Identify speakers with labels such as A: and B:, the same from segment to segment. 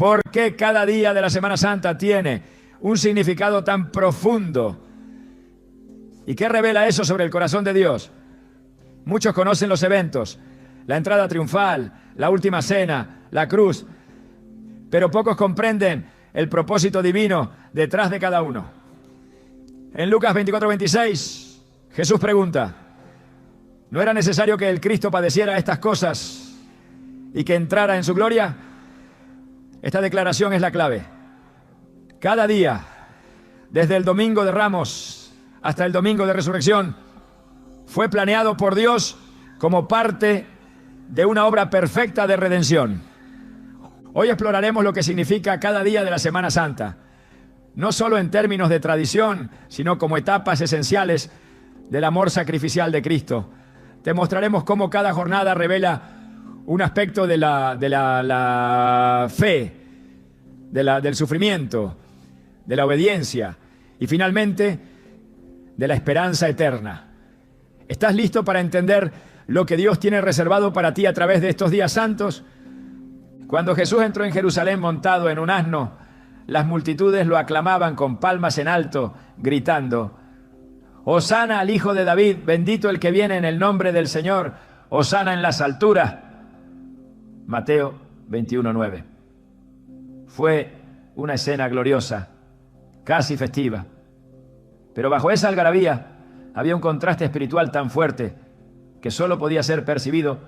A: ¿Por qué cada día de la Semana Santa tiene un significado tan profundo? ¿Y qué revela eso sobre el corazón de Dios? Muchos conocen los eventos, la entrada triunfal, la última cena, la cruz, pero pocos comprenden el propósito divino detrás de cada uno. En Lucas 24:26, Jesús pregunta: ¿no era necesario que el Cristo padeciera estas cosas y que entrara en su gloria? Esta declaración es la clave. Cada día, desde el Domingo de Ramos hasta el Domingo de Resurrección, fue planeado por Dios como parte de una obra perfecta de redención. Hoy exploraremos lo que significa cada día de la Semana Santa, no solo en términos de tradición, sino como etapas esenciales del amor sacrificial de Cristo. Te mostraremos cómo cada jornada revela un aspecto de la fe, del sufrimiento, de la obediencia y finalmente de la esperanza eterna. ¿Estás listo para entender lo que Dios tiene reservado para ti a través de estos días santos? Cuando Jesús entró en Jerusalén montado en un asno, las multitudes lo aclamaban con palmas en alto, gritando: Hosana al Hijo de David, bendito el que viene en el nombre del Señor, Hosana en las alturas. Mateo 21:9. Fue una escena gloriosa, casi festiva. Pero bajo esa algarabía había un contraste espiritual tan fuerte que solo podía ser percibido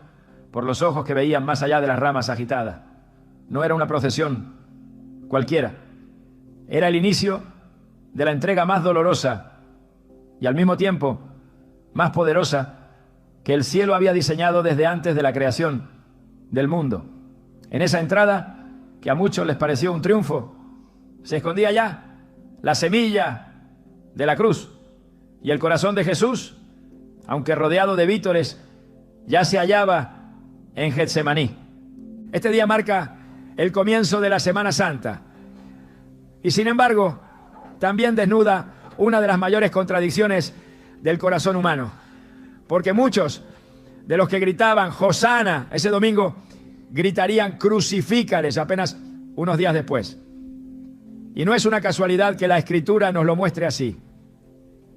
A: por los ojos que veían más allá de las ramas agitadas. No era una procesión cualquiera. Era el inicio de la entrega más dolorosa y al mismo tiempo más poderosa que el cielo había diseñado desde antes de la creación del mundo. En esa entrada, que a muchos les pareció un triunfo, se escondía ya la semilla de la cruz, y el corazón de Jesús, aunque rodeado de vítores, ya se hallaba en Getsemaní. Este día marca el comienzo de la Semana Santa, y sin embargo, también desnuda una de las mayores contradicciones del corazón humano, porque muchos de los que gritaban Hosana ese domingo gritarían crucifícales apenas unos días después. Y no es una casualidad que la Escritura nos lo muestre así.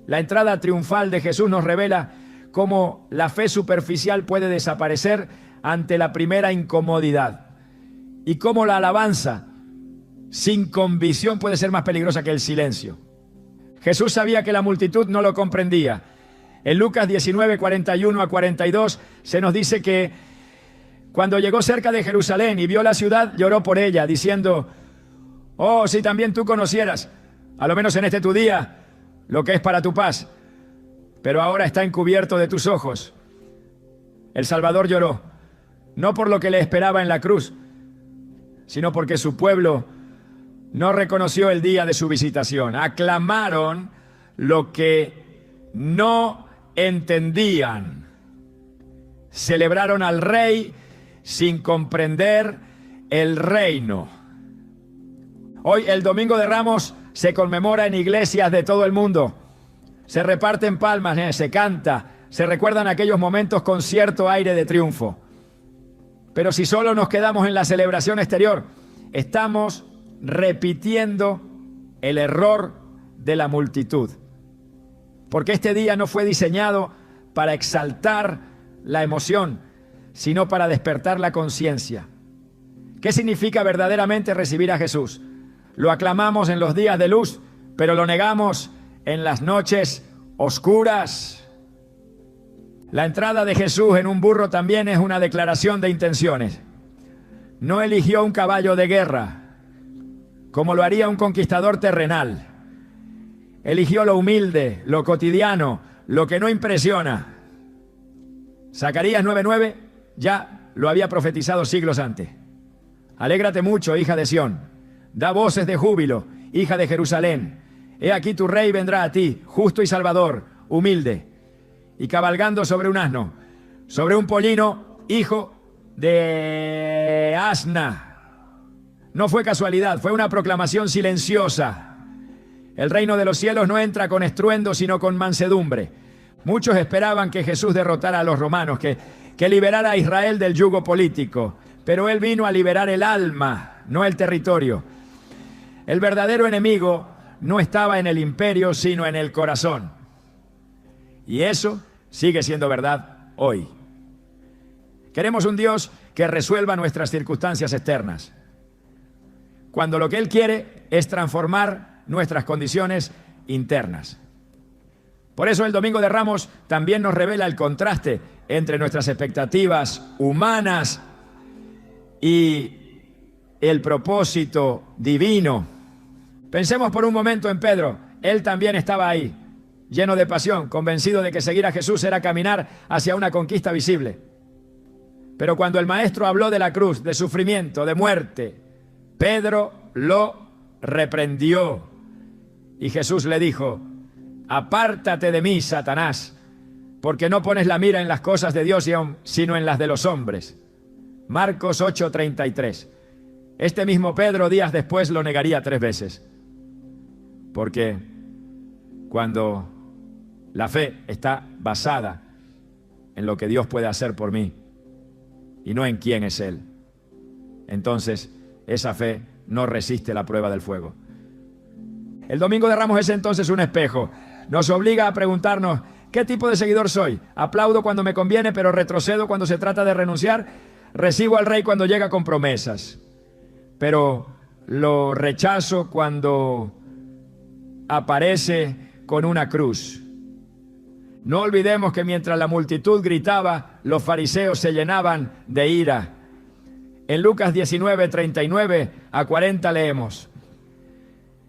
A: La entrada triunfal de Jesús nos revela cómo la fe superficial puede desaparecer ante la primera incomodidad y cómo la alabanza sin convicción puede ser más peligrosa que el silencio. Jesús sabía que la multitud no lo comprendía. En Lucas 19:41-42 se nos dice que cuando llegó cerca de Jerusalén y vio la ciudad, lloró por ella, diciendo: oh, si también tú conocieras, a lo menos en este tu día, lo que es para tu paz, pero ahora está encubierto de tus ojos. El Salvador lloró, no por lo que le esperaba en la cruz, sino porque su pueblo no reconoció el día de su visitación. Aclamaron lo que no entendían. Celebraron al Rey sin comprender el reino. Hoy, el Domingo de Ramos, se conmemora en iglesias de todo el mundo. Se reparten palmas, se canta, se recuerdan aquellos momentos con cierto aire de triunfo. Pero si solo nos quedamos en la celebración exterior, estamos repitiendo el error de la multitud. Porque este día no fue diseñado para exaltar la emoción, sino para despertar la conciencia. ¿Qué significa verdaderamente recibir a Jesús? Lo aclamamos en los días de luz, pero lo negamos en las noches oscuras. La entrada de Jesús en un burro también es una declaración de intenciones. No eligió un caballo de guerra, como lo haría un conquistador terrenal. Eligió lo humilde, lo cotidiano, lo que no impresiona. Zacarías 9:9 ya lo había profetizado siglos antes. Alégrate mucho, hija de Sión. Da voces de júbilo, hija de Jerusalén. He aquí tu rey vendrá a ti, justo y salvador, humilde, y cabalgando sobre un asno, sobre un pollino, hijo de asna. No fue casualidad, fue una proclamación silenciosa. El reino de los cielos no entra con estruendo, sino con mansedumbre. Muchos esperaban que Jesús derrotara a los romanos, que liberara a Israel del yugo político, pero Él vino a liberar el alma. no el territorio. El verdadero enemigo no estaba en el imperio, sino en el corazón. Y eso sigue siendo verdad hoy. Queremos un Dios que resuelva nuestras circunstancias externas, cuando lo que Él quiere es transformar nuestras condiciones internas. Por eso el Domingo de Ramos también nos revela el contraste entre nuestras expectativas humanas y el propósito divino. Pensemos por un momento en Pedro. Él también estaba ahí, lleno de pasión, convencido de que seguir a Jesús era caminar hacia una conquista visible. Pero cuando el Maestro habló de la cruz, de sufrimiento, de muerte, Pedro lo reprendió. Y Jesús le dijo: apártate de mí, Satanás, porque no pones la mira en las cosas de Dios, sino en las de los hombres. Marcos 8:33. Este mismo Pedro días después lo negaría 3 veces. Porque cuando la fe está basada en lo que Dios puede hacer por mí y no en quién es Él, entonces esa fe no resiste la prueba del fuego. El Domingo de Ramos es entonces un espejo. Nos obliga a preguntarnos: ¿qué tipo de seguidor soy? ¿Aplaudo cuando me conviene, pero retrocedo cuando se trata de renunciar? ¿Recibo al Rey cuando llega con promesas, pero lo rechazo cuando aparece con una cruz? No olvidemos que mientras la multitud gritaba, los fariseos se llenaban de ira. En Lucas 19:39 a 40 leemos: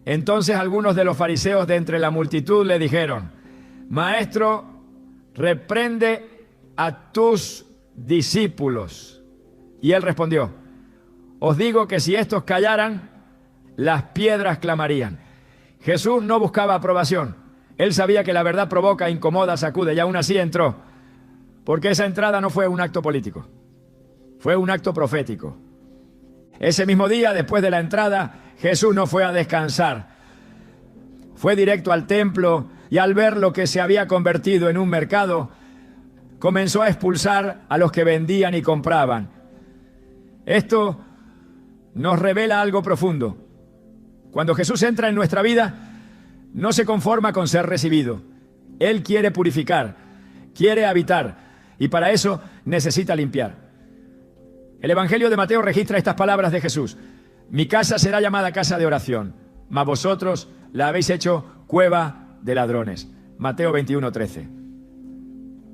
A: entonces algunos de los fariseos de entre la multitud le dijeron: Maestro, reprende a tus discípulos. Y él respondió: os digo que si estos callaran, las piedras clamarían. Jesús no buscaba aprobación. Él sabía que la verdad provoca, incomoda, sacude, y aún así entró, porque esa entrada no fue un acto político, fue un acto profético. Ese mismo día, después de la entrada, Jesús no fue a descansar. Fue directo al templo y al ver lo que se había convertido en un mercado, comenzó a expulsar a los que vendían y compraban. Esto nos revela algo profundo. Cuando Jesús entra en nuestra vida, no se conforma con ser recibido. Él quiere purificar, quiere habitar, y para eso necesita limpiar. El Evangelio de Mateo registra estas palabras de Jesús: mi casa será llamada casa de oración, mas vosotros la habéis hecho cueva de ladrones. Mateo 21:13.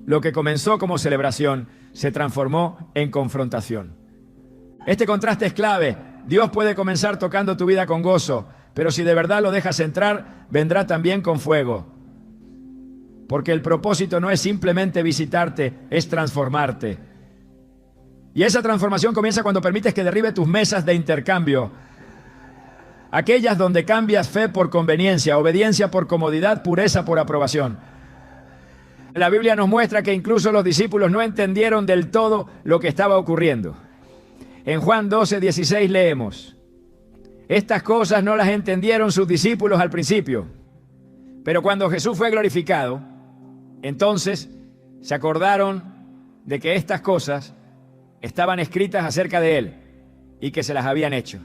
A: Lo que comenzó como celebración se transformó en confrontación. Este contraste es clave. Dios puede comenzar tocando tu vida con gozo, pero si de verdad lo dejas entrar, vendrá también con fuego. Porque el propósito no es simplemente visitarte, es transformarte. Y esa transformación comienza cuando permites que derribe tus mesas de intercambio. Aquellas donde cambias fe por conveniencia, obediencia por comodidad, pureza por aprobación. La Biblia nos muestra que incluso los discípulos no entendieron del todo lo que estaba ocurriendo. En Juan 12:16 leemos: estas cosas no las entendieron sus discípulos al principio, pero cuando Jesús fue glorificado, entonces se acordaron de que estas cosas estaban escritas acerca de Él y que se las habían hecho.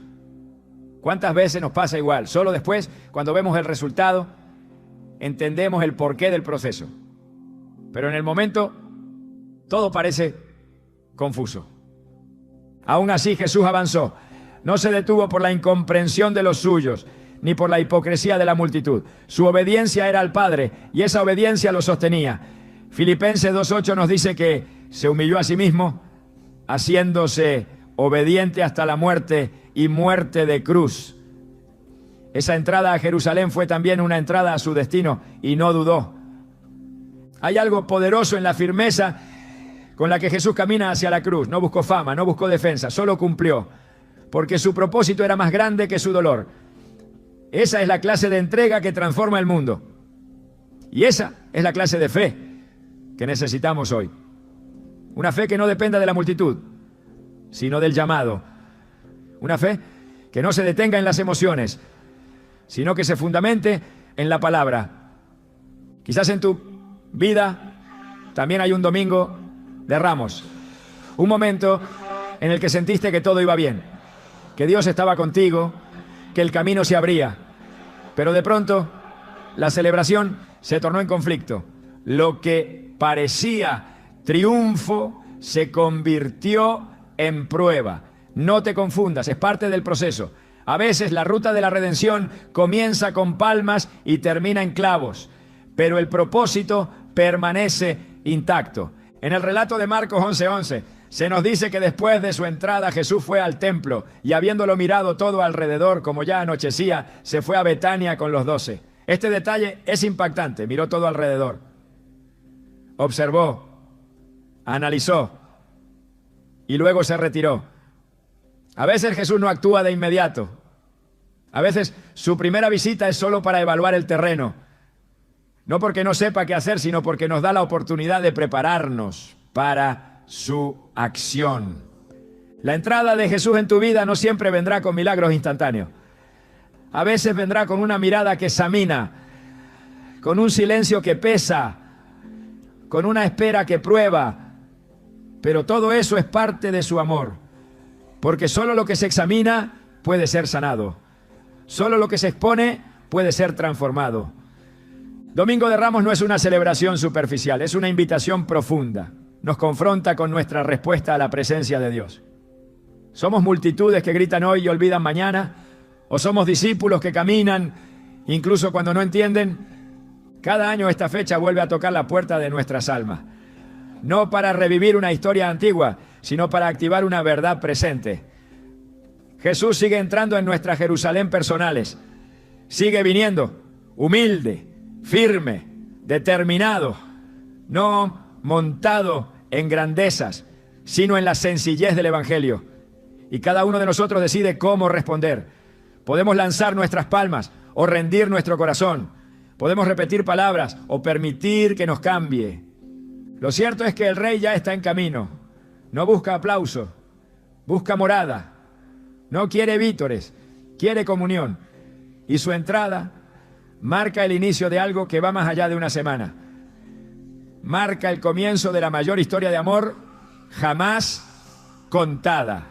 A: ¿Cuántas veces nos pasa igual? Solo después, cuando vemos el resultado, entendemos el porqué del proceso. Pero en el momento, todo parece confuso. Aún así, Jesús avanzó. No se detuvo por la incomprensión de los suyos, ni por la hipocresía de la multitud. Su obediencia era al Padre, y esa obediencia lo sostenía. Filipenses 2:8 nos dice que se humilló a sí mismo, haciéndose obediente hasta la muerte y muerte de cruz. Esa entrada a Jerusalén fue también una entrada a su destino, y no dudó. Hay algo poderoso en la firmeza con la que Jesús camina hacia la cruz. No buscó fama, no buscó defensa, solo cumplió, porque su propósito era más grande que su dolor. Esa es la clase de entrega que transforma el mundo. Y esa es la clase de fe que necesitamos hoy. Una fe que no dependa de la multitud, sino del llamado. Una fe que no se detenga en las emociones, sino que se fundamente en la palabra. Quizás en tu vida también hay un domingo de Ramos, un momento en el que sentiste que todo iba bien, que Dios estaba contigo, que el camino se abría. Pero de pronto, la celebración se tornó en conflicto. Lo que parecía triunfo se convirtió en prueba. No te confundas, es parte del proceso. A veces la ruta de la redención comienza con palmas y termina en clavos, pero el propósito permanece intacto. En el relato de Marcos 11:11 se nos dice que después de su entrada Jesús fue al templo y habiéndolo mirado todo alrededor, como ya anochecía, se fue a Betania con los 12. Este detalle es impactante. Miró todo alrededor, observó, analizó y luego se retiró. A veces Jesús no actúa de inmediato. A veces su primera visita es solo para evaluar el terreno. No porque no sepa qué hacer, sino porque nos da la oportunidad de prepararnos para su acción. La entrada de Jesús en tu vida no siempre vendrá con milagros instantáneos. A veces vendrá con una mirada que examina, con un silencio que pesa, con una espera que prueba. Pero todo eso es parte de su amor. Porque solo lo que se examina puede ser sanado. Solo lo que se expone puede ser transformado. Domingo de Ramos no es una celebración superficial, es una invitación profunda. Nos confronta con nuestra respuesta a la presencia de Dios. ¿Somos multitudes que gritan hoy y olvidan mañana? ¿O somos discípulos que caminan incluso cuando no entienden? Cada año esta fecha vuelve a tocar la puerta de nuestras almas. No para revivir una historia antigua, sino para activar una verdad presente. Jesús sigue entrando en nuestra Jerusalén personales. Sigue viniendo, humilde, firme, determinado, no montado en grandezas, sino en la sencillez del Evangelio. Y cada uno de nosotros decide cómo responder. Podemos lanzar nuestras palmas o rendir nuestro corazón. Podemos repetir palabras o permitir que nos cambie. Lo cierto es que el Rey ya está en camino. No busca aplauso, busca morada. No quiere vítores, quiere comunión. Y su entrada marca el inicio de algo que va más allá de una semana. Marca el comienzo de la mayor historia de amor jamás contada.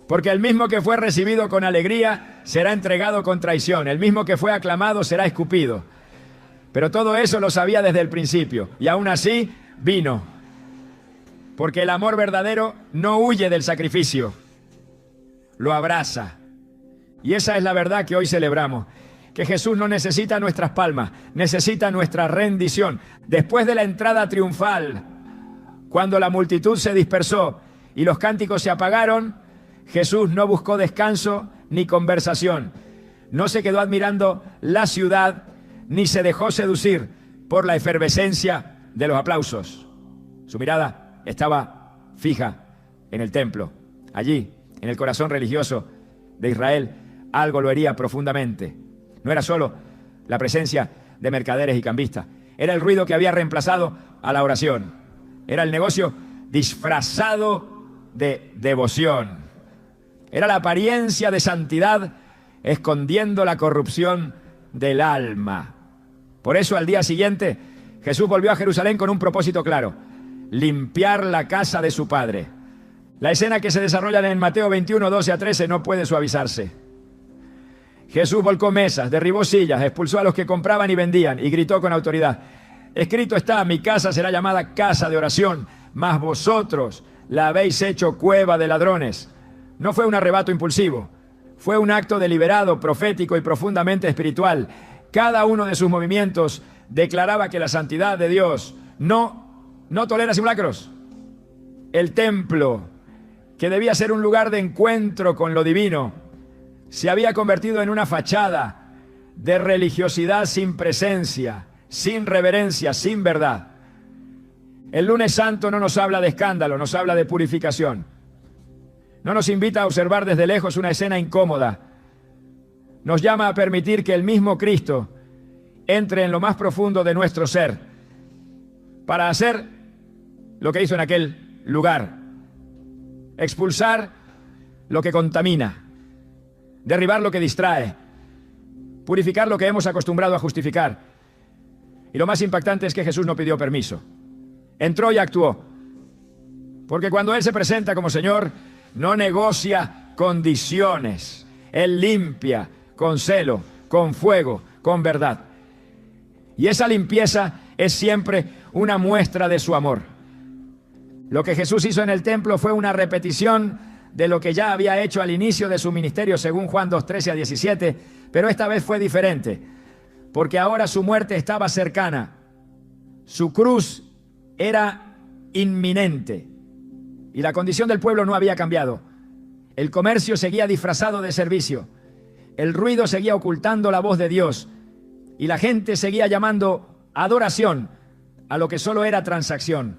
A: Porque el mismo que fue recibido con alegría será entregado con traición. El mismo que fue aclamado será escupido. Pero todo eso lo sabía desde el principio. Y aún así vino. Porque el amor verdadero no huye del sacrificio. Lo abraza. Y esa es la verdad que hoy celebramos. Que Jesús no necesita nuestras palmas, necesita nuestra rendición. Después de la entrada triunfal, cuando la multitud se dispersó y los cánticos se apagaron, Jesús no buscó descanso ni conversación. No se quedó admirando la ciudad, ni se dejó seducir por la efervescencia de los aplausos. Su mirada estaba fija en el templo. Allí, en el corazón religioso de Israel, algo lo hería profundamente. No era solo la presencia de mercaderes y cambistas. Era el ruido que había reemplazado a la oración. Era el negocio disfrazado de devoción. Era la apariencia de santidad escondiendo la corrupción del alma. Por eso al día siguiente Jesús volvió a Jerusalén con un propósito claro: limpiar la casa de su Padre. La escena que se desarrolla en Mateo 21, 12 a 13 no puede suavizarse. Jesús volcó mesas, derribó sillas, expulsó a los que compraban y vendían y gritó con autoridad: escrito está, mi casa será llamada casa de oración, mas vosotros la habéis hecho cueva de ladrones. No fue un arrebato impulsivo, fue un acto deliberado, profético y profundamente espiritual. Cada uno de sus movimientos declaraba que la santidad de Dios no tolera simulacros. El templo, que debía ser un lugar de encuentro con lo divino, se había convertido en una fachada de religiosidad sin presencia, sin reverencia, sin verdad. El lunes santo no nos habla de escándalo, nos habla de purificación. No nos invita a observar desde lejos una escena incómoda. Nos llama a permitir que el mismo Cristo entre en lo más profundo de nuestro ser para hacer lo que hizo en aquel lugar: expulsar lo que contamina, derribar lo que distrae, purificar lo que hemos acostumbrado a justificar. Y lo más impactante es que Jesús no pidió permiso. Entró y actuó. Porque cuando Él se presenta como Señor, no negocia condiciones. Él limpia con celo, con fuego, con verdad. Y esa limpieza es siempre una muestra de su amor. Lo que Jesús hizo en el templo fue una repetición de lo que ya había hecho al inicio de su ministerio, según Juan 2:13-17, pero esta vez fue diferente, porque ahora su muerte estaba cercana. Su cruz era inminente y la condición del pueblo no había cambiado. El comercio seguía disfrazado de servicio, el ruido seguía ocultando la voz de Dios y la gente seguía llamando adoración a lo que solo era transacción.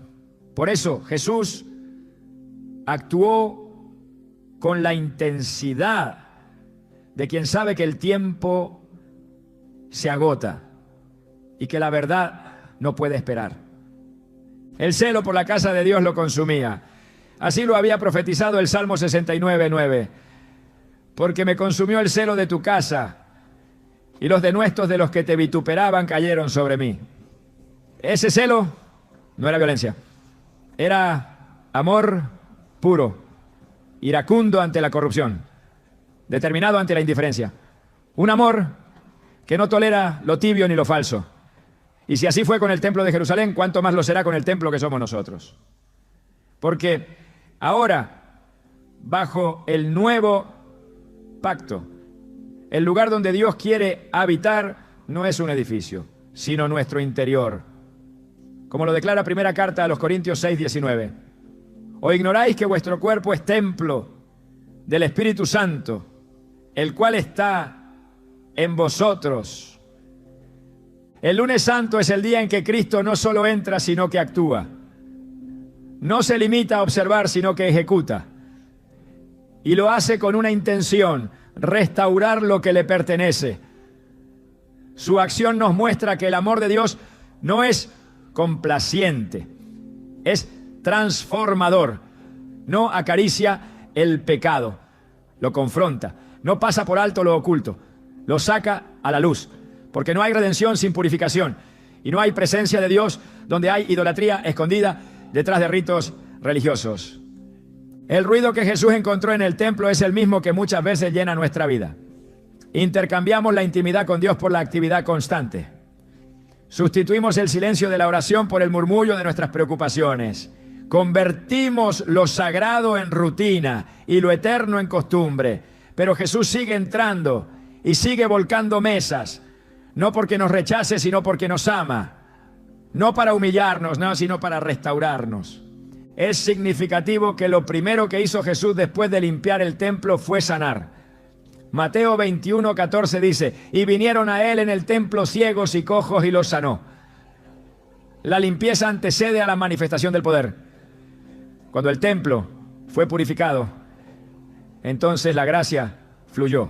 A: Por eso Jesús actuó con la intensidad de quien sabe que el tiempo se agota y que la verdad no puede esperar. El celo por la casa de Dios lo consumía. Así lo había profetizado el Salmo 69:9. Porque me consumió el celo de tu casa y los denuestos de los que te vituperaban cayeron sobre mí. Ese celo no era violencia, era amor puro, iracundo ante la corrupción, determinado ante la indiferencia. Un amor que no tolera lo tibio ni lo falso. Y si así fue con el templo de Jerusalén, ¿cuánto más lo será con el templo que somos nosotros? Porque ahora, bajo el nuevo pacto, el lugar donde Dios quiere habitar no es un edificio, sino nuestro interior. Como lo declara primera carta a los Corintios 6:19. ¿O ignoráis que vuestro cuerpo es templo del Espíritu Santo, el cual está en vosotros? El lunes santo es el día en que Cristo no solo entra, sino que actúa. No se limita a observar, sino que ejecuta. Y lo hace con una intención: restaurar lo que le pertenece. Su acción nos muestra que el amor de Dios no es complaciente, es transformador. No acaricia el pecado, lo confronta, no pasa por alto lo oculto, lo saca a la luz, porque no hay redención sin purificación y no hay presencia de Dios donde hay idolatría escondida detrás de ritos religiosos. El ruido que Jesús encontró en el templo es el mismo que muchas veces llena nuestra vida. Intercambiamos la intimidad con Dios por la actividad constante. Sustituimos el silencio de la oración por el murmullo de nuestras preocupaciones. Convertimos lo sagrado en rutina y lo eterno en costumbre. Pero Jesús sigue entrando y sigue volcando mesas, no porque nos rechace, sino porque nos ama. No para humillarnos, no, sino para restaurarnos. Es significativo que lo primero que hizo Jesús después de limpiar el templo fue sanar. Mateo 21:14 dice: y vinieron a él en el templo ciegos y cojos y los sanó. La limpieza antecede a la manifestación del poder. Cuando el templo fue purificado, entonces la gracia fluyó.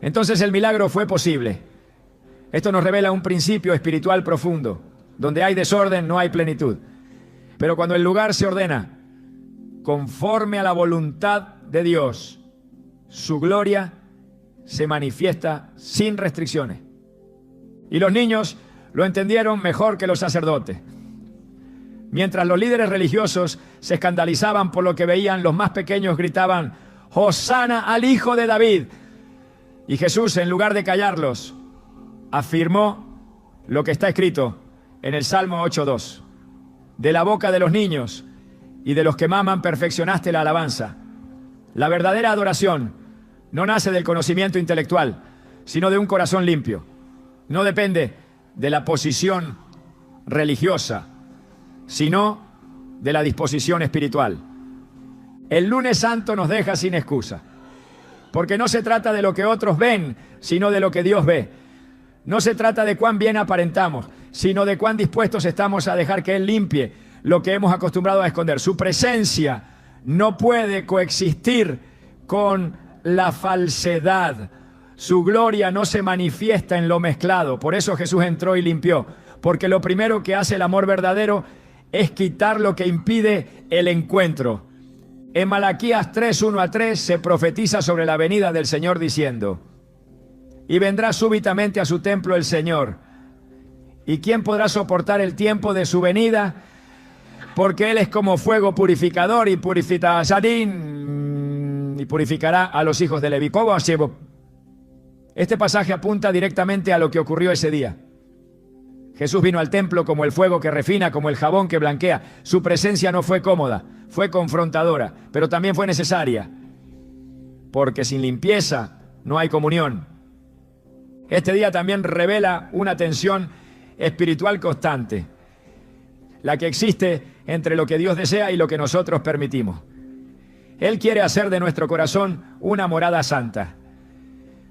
A: Entonces el milagro fue posible. Esto nos revela un principio espiritual profundo. Donde hay desorden no hay plenitud. Pero cuando el lugar se ordena conforme a la voluntad de Dios, su gloria se manifiesta sin restricciones. Y los niños lo entendieron mejor que los sacerdotes. Mientras los líderes religiosos se escandalizaban por lo que veían, los más pequeños gritaban: ¡Hosana al Hijo de David! Y Jesús, en lugar de callarlos, afirmó lo que está escrito en el Salmo 8:2. De la boca de los niños y de los que maman perfeccionaste la alabanza. La verdadera adoración no nace del conocimiento intelectual, sino de un corazón limpio. No depende de la posición religiosa, sino de la disposición espiritual. El lunes santo nos deja sin excusa, porque no se trata de lo que otros ven, sino de lo que Dios ve. No se trata de cuán bien aparentamos, sino de cuán dispuestos estamos a dejar que Él limpie lo que hemos acostumbrado a esconder. Su presencia no puede coexistir con la falsedad. Su gloria no se manifiesta en lo mezclado. Por eso Jesús entró y limpió, porque lo primero que hace el amor verdadero es quitar lo que impide el encuentro. En Malaquías 3:1-3 se profetiza sobre la venida del Señor diciendo: y vendrá súbitamente a su templo el Señor. ¿Y quién podrá soportar el tiempo de su venida? Porque Él es como fuego purificador y purificarín. y purificará a los hijos de Leví. Este pasaje apunta directamente a lo que ocurrió ese día. Jesús vino al templo como el fuego que refina, como el jabón que blanquea. Su presencia no fue cómoda, fue confrontadora, pero también fue necesaria, porque sin limpieza no hay comunión. Este día también revela una tensión espiritual constante, la que existe entre lo que Dios desea y lo que nosotros permitimos. Él quiere hacer de nuestro corazón una morada santa,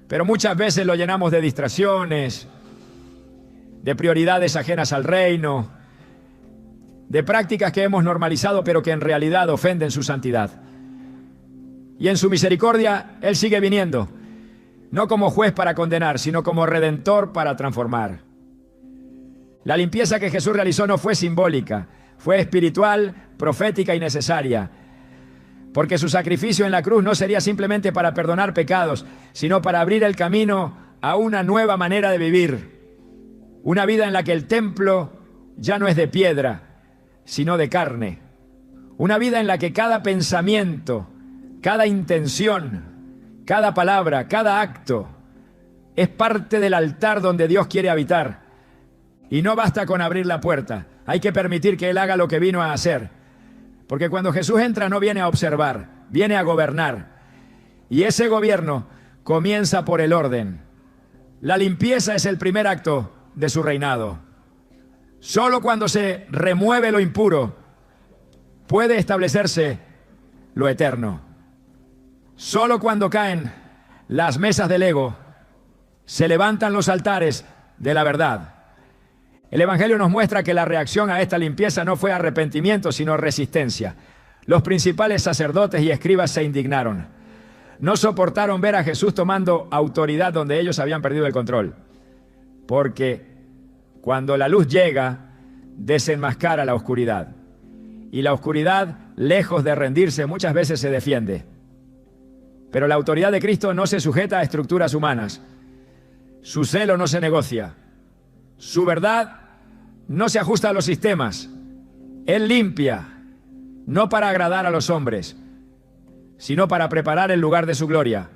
A: pero muchas veces lo llenamos de distracciones, de prioridades ajenas al reino, de prácticas que hemos normalizado pero que en realidad ofenden su santidad. Y en su misericordia Él sigue viniendo, no como juez para condenar, sino como redentor para transformar. La limpieza que Jesús realizó no fue simbólica, fue espiritual, profética y necesaria, porque su sacrificio en la cruz no sería simplemente para perdonar pecados, sino para abrir el camino a una nueva manera de vivir, una vida en la que el templo ya no es de piedra, sino de carne, una vida en la que cada pensamiento, cada intención, cada palabra, cada acto es parte del altar donde Dios quiere habitar. Y no basta con abrir la puerta, hay que permitir que Él haga lo que vino a hacer. Porque cuando Jesús entra no viene a observar, viene a gobernar. Y ese gobierno comienza por el orden. La limpieza es el primer acto de su reinado. Solo cuando se remueve lo impuro puede establecerse lo eterno. Solo cuando caen las mesas del ego se levantan los altares de la verdad. El Evangelio nos muestra que la reacción a esta limpieza no fue arrepentimiento, sino resistencia. Los principales sacerdotes y escribas se indignaron. No soportaron ver a Jesús tomando autoridad donde ellos habían perdido el control. Porque cuando la luz llega, desenmascara la oscuridad. Y la oscuridad, lejos de rendirse, muchas veces se defiende. Pero la autoridad de Cristo no se sujeta a estructuras humanas. Su celo no se negocia. Su verdad no se ajusta a los sistemas. Él limpia, no para agradar a los hombres, sino para preparar el lugar de su gloria.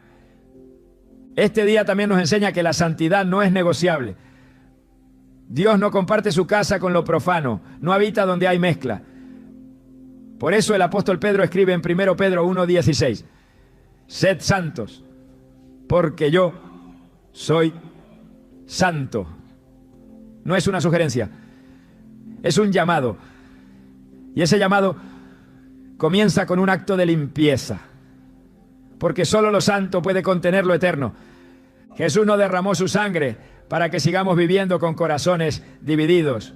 A: Este día también nos enseña que la santidad no es negociable. Dios no comparte su casa con lo profano, no habita donde hay mezcla. Por eso el apóstol Pedro escribe en 1 Pedro 1:16, sed santos, porque yo soy santo. No es una sugerencia, es un llamado. Y ese llamado comienza con un acto de limpieza, porque solo lo santo puede contener lo eterno. Jesús no derramó su sangre para que sigamos viviendo con corazones divididos.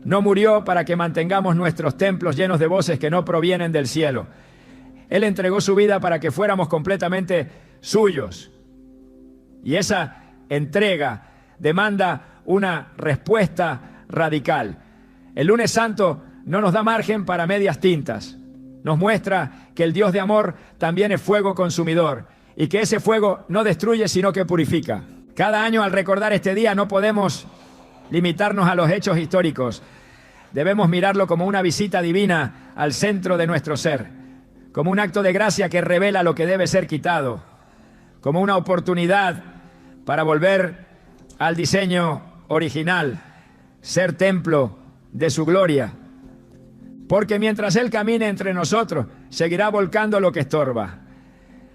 A: No murió para que mantengamos nuestros templos llenos de voces que no provienen del cielo. Él entregó su vida para que fuéramos completamente suyos. Y esa entrega demanda una respuesta radical. El lunes santo no nos da margen para medias tintas. Nos muestra que el Dios de amor también es fuego consumidor y que ese fuego no destruye sino que purifica. Cada año al recordar este día no podemos limitarnos a los hechos históricos. Debemos mirarlo como una visita divina al centro de nuestro ser, como un acto de gracia que revela lo que debe ser quitado, como una oportunidad para volver al diseño original, ser templo de su gloria. Porque mientras Él camine entre nosotros, seguirá volcando lo que estorba,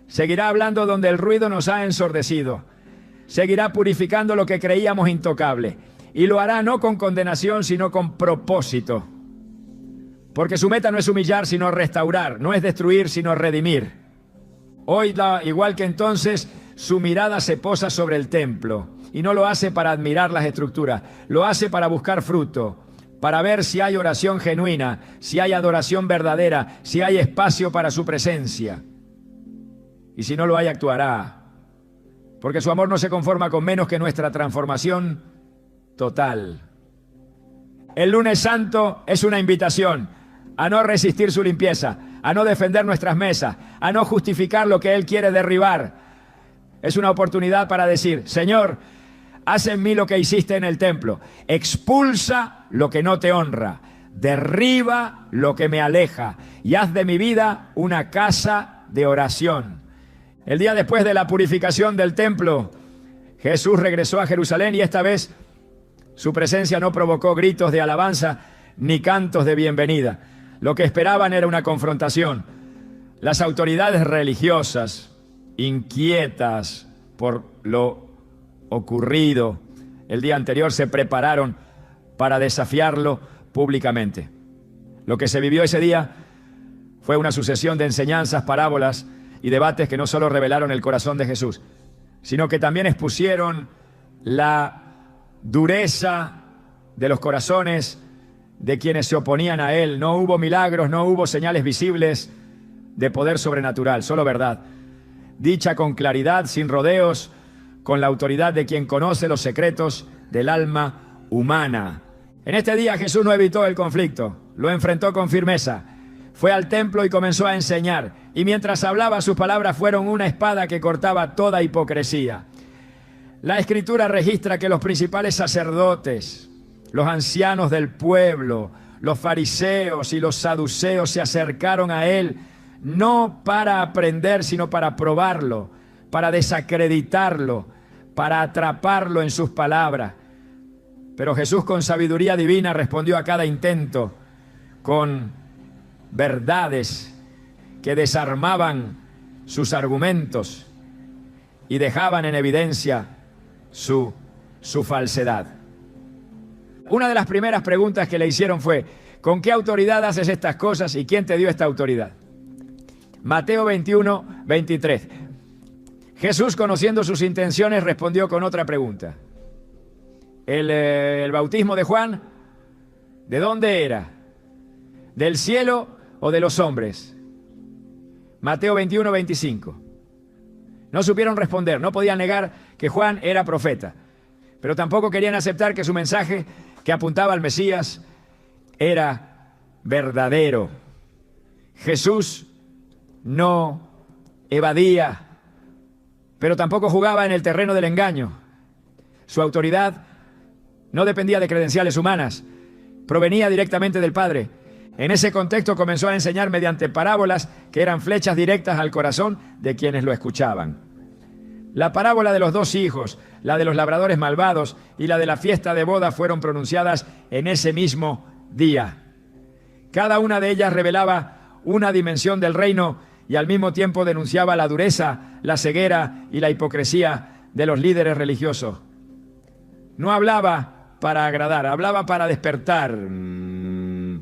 A: seguirá hablando donde el ruido nos ha ensordecido, seguirá purificando lo que creíamos intocable, y lo hará no con condenación, sino con propósito. Porque su meta no es humillar, sino restaurar, no es destruir, sino redimir. Hoy, igual que entonces, su mirada se posa sobre el templo, y no lo hace para admirar las estructuras, lo hace para buscar fruto, para ver si hay oración genuina, si hay adoración verdadera, si hay espacio para su presencia. Y si no lo hay, actuará, porque su amor no se conforma con menos que nuestra transformación total. El lunes santo es una invitación a no resistir su limpieza, a no defender nuestras mesas, a no justificar lo que Él quiere derribar. Es una oportunidad para decir, Señor, haz en mí lo que hiciste en el templo, expulsa lo que no te honra, derriba lo que me aleja y haz de mi vida una casa de oración. El día después de la purificación del templo, Jesús regresó a Jerusalén y esta vez su presencia no provocó gritos de alabanza ni cantos de bienvenida. Lo que esperaban era una confrontación. Las autoridades religiosas, inquietas por lo ocurrido el día anterior, se prepararon para desafiarlo públicamente. Lo que se vivió ese día fue una sucesión de enseñanzas, parábolas y debates que no solo revelaron el corazón de Jesús, sino que también expusieron la dureza de los corazones de quienes se oponían a él. No hubo milagros, no hubo señales visibles de poder sobrenatural, solo verdad, dicha con claridad, sin rodeos, con la autoridad de quien conoce los secretos del alma humana. En este día Jesús no evitó el conflicto, lo enfrentó con firmeza. Fue al templo y comenzó a enseñar, y mientras hablaba sus palabras fueron una espada que cortaba toda hipocresía. La Escritura registra que los principales sacerdotes, los ancianos del pueblo, los fariseos y los saduceos se acercaron a él, no para aprender, sino para probarlo, para desacreditarlo, para atraparlo en sus palabras. Pero Jesús, con sabiduría divina, respondió a cada intento con verdades que desarmaban sus argumentos y dejaban en evidencia su falsedad. Una de las primeras preguntas que le hicieron fue: ¿con qué autoridad haces estas cosas y quién te dio esta autoridad? Mateo 21, 23. Jesús, conociendo sus intenciones, respondió con otra pregunta. ¿El bautismo de Juan, de dónde era? ¿Del cielo o de los hombres? Mateo 21, 25. No supieron responder, no podían negar que Juan era profeta, pero tampoco querían aceptar que su mensaje, que apuntaba al Mesías, era verdadero. Jesús no evadía, pero tampoco jugaba en el terreno del engaño. Su autoridad no dependía de credenciales humanas, provenía directamente del Padre. En ese contexto comenzó a enseñar mediante parábolas que eran flechas directas al corazón de quienes lo escuchaban. La parábola de los dos hijos, la de los labradores malvados y la de la fiesta de boda fueron pronunciadas en ese mismo día. Cada una de ellas revelaba una dimensión del reino y al mismo tiempo denunciaba la dureza, la ceguera y la hipocresía de los líderes religiosos. No hablaba para agradar, hablaba para despertar,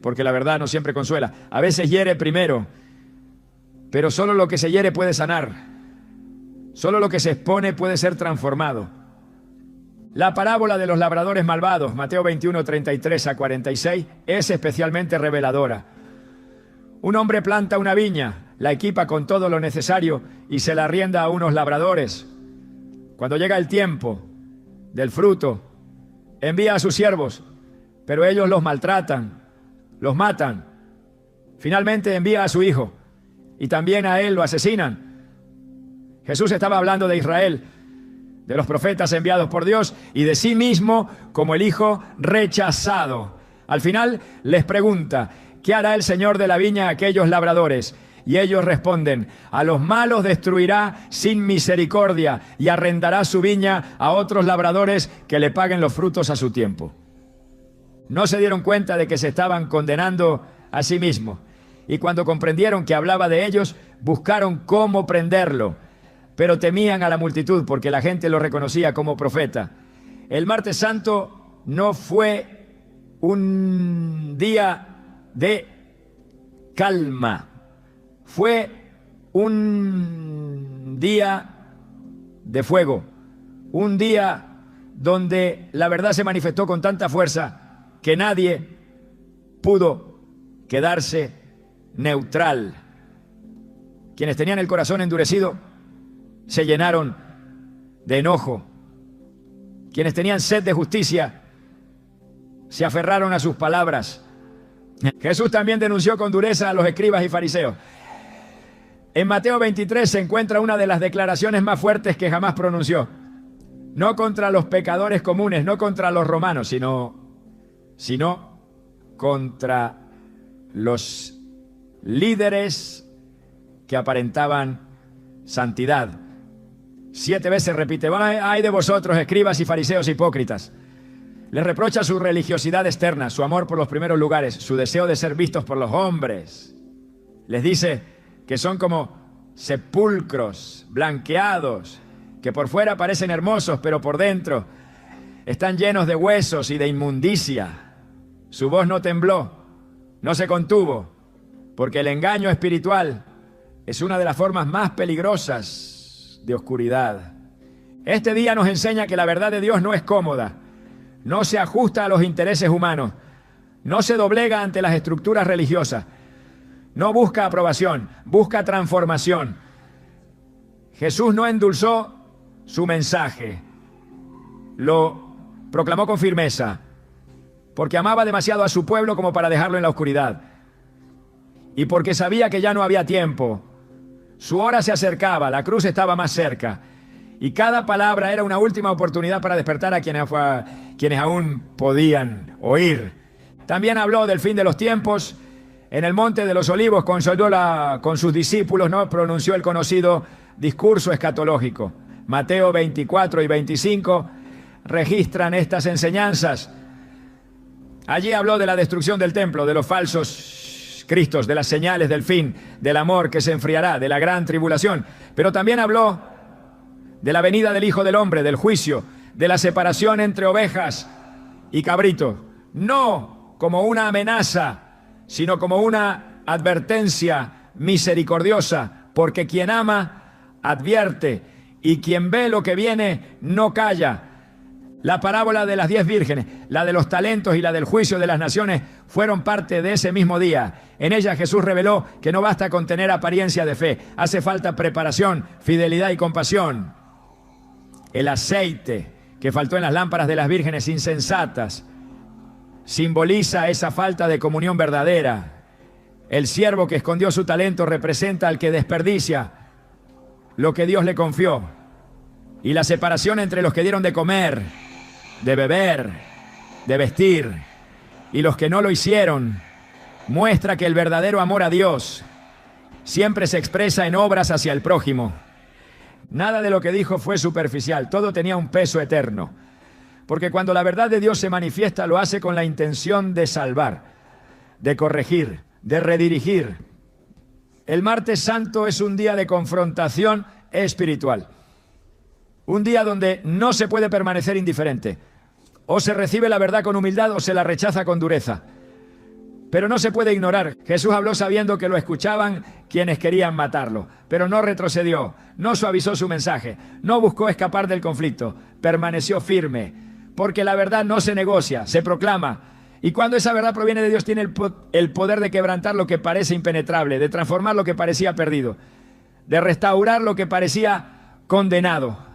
A: porque la verdad no siempre consuela. A veces hiere primero, pero solo lo que se hiere puede sanar. Solo lo que se expone puede ser transformado. La parábola de los labradores malvados, Mateo 21, 33 a 46, es especialmente reveladora. Un hombre planta una viña, la equipa con todo lo necesario y se la arrienda a unos labradores. Cuando llega el tiempo del fruto, envía a sus siervos, pero ellos los maltratan, los matan. Finalmente envía a su hijo y también a él lo asesinan. Jesús estaba hablando de Israel, de los profetas enviados por Dios y de sí mismo como el hijo rechazado. Al final les pregunta: ¿qué hará el Señor de la viña a aquellos labradores? Y ellos responden: a los malos destruirá sin misericordia y arrendará su viña a otros labradores que le paguen los frutos a su tiempo. No se dieron cuenta de que se estaban condenando a sí mismos, y cuando comprendieron que hablaba de ellos, buscaron cómo prenderlo, pero temían a la multitud porque la gente lo reconocía como profeta. El martes santo no fue un día de calma, fue un día de fuego, un día donde la verdad se manifestó con tanta fuerza que nadie pudo quedarse neutral. Quienes tenían el corazón endurecido se llenaron de enojo. Quienes tenían sed de justicia se aferraron a sus palabras. Jesús también denunció con dureza a los escribas y fariseos. En Mateo 23 se encuentra una de las declaraciones más fuertes que jamás pronunció. No contra los pecadores comunes, no contra los romanos, sino contra los líderes que aparentaban santidad. 7 veces repite: ay de vosotros, escribas y fariseos hipócritas. Les reprocha su religiosidad externa, su amor por los primeros lugares, su deseo de ser vistos por los hombres. Les dice que son como sepulcros blanqueados, que por fuera parecen hermosos, pero por dentro están llenos de huesos y de inmundicia. Su voz no tembló, no se contuvo, porque el engaño espiritual es una de las formas más peligrosas de oscuridad. Este día nos enseña que la verdad de Dios no es cómoda, no se ajusta a los intereses humanos, no se doblega ante las estructuras religiosas, no busca aprobación, busca transformación. Jesús no endulzó su mensaje, lo proclamó con firmeza, porque amaba demasiado a su pueblo como para dejarlo en la oscuridad, y porque sabía que ya no había tiempo. Su hora se acercaba, la cruz estaba más cerca, y cada palabra era una última oportunidad para despertar a quienes aún podían oír. También habló del fin de los tiempos. En el Monte de los Olivos consoló con sus discípulos, ¿no? Pronunció el conocido discurso escatológico. Mateo 24 y 25 registran estas enseñanzas. Allí habló de la destrucción del templo, de los falsos cristos, de las señales del fin, del amor que se enfriará, de la gran tribulación. Pero también habló de la venida del Hijo del Hombre, del juicio, de la separación entre ovejas y cabritos. No como una amenaza, sino como una advertencia misericordiosa, porque quien ama advierte, y quien ve lo que viene no calla. La parábola de las 10 vírgenes, la de los talentos y la del juicio de las naciones fueron parte de ese mismo día. En ella Jesús reveló que no basta con tener apariencia de fe, hace falta preparación, fidelidad y compasión. El aceite que faltó en las lámparas de las vírgenes insensatas simboliza esa falta de comunión verdadera. El siervo que escondió su talento representa al que desperdicia lo que Dios le confió. Y la separación entre los que dieron de comer, de beber, de vestir, y los que no lo hicieron, muestra que el verdadero amor a Dios siempre se expresa en obras hacia el prójimo. Nada de lo que dijo fue superficial, todo tenía un peso eterno. Porque cuando la verdad de Dios se manifiesta, lo hace con la intención de salvar, de corregir, de redirigir. El martes santo es un día de confrontación espiritual. Un día donde no se puede permanecer indiferente. O se recibe la verdad con humildad o se la rechaza con dureza. Pero no se puede ignorar. Jesús habló sabiendo que lo escuchaban quienes querían matarlo, pero no retrocedió, no suavizó su mensaje, no buscó escapar del conflicto, permaneció firme, porque la verdad no se negocia, se proclama. Y cuando esa verdad proviene de Dios, tiene el poder de quebrantar lo que parece impenetrable, de transformar lo que parecía perdido, de restaurar lo que parecía condenado.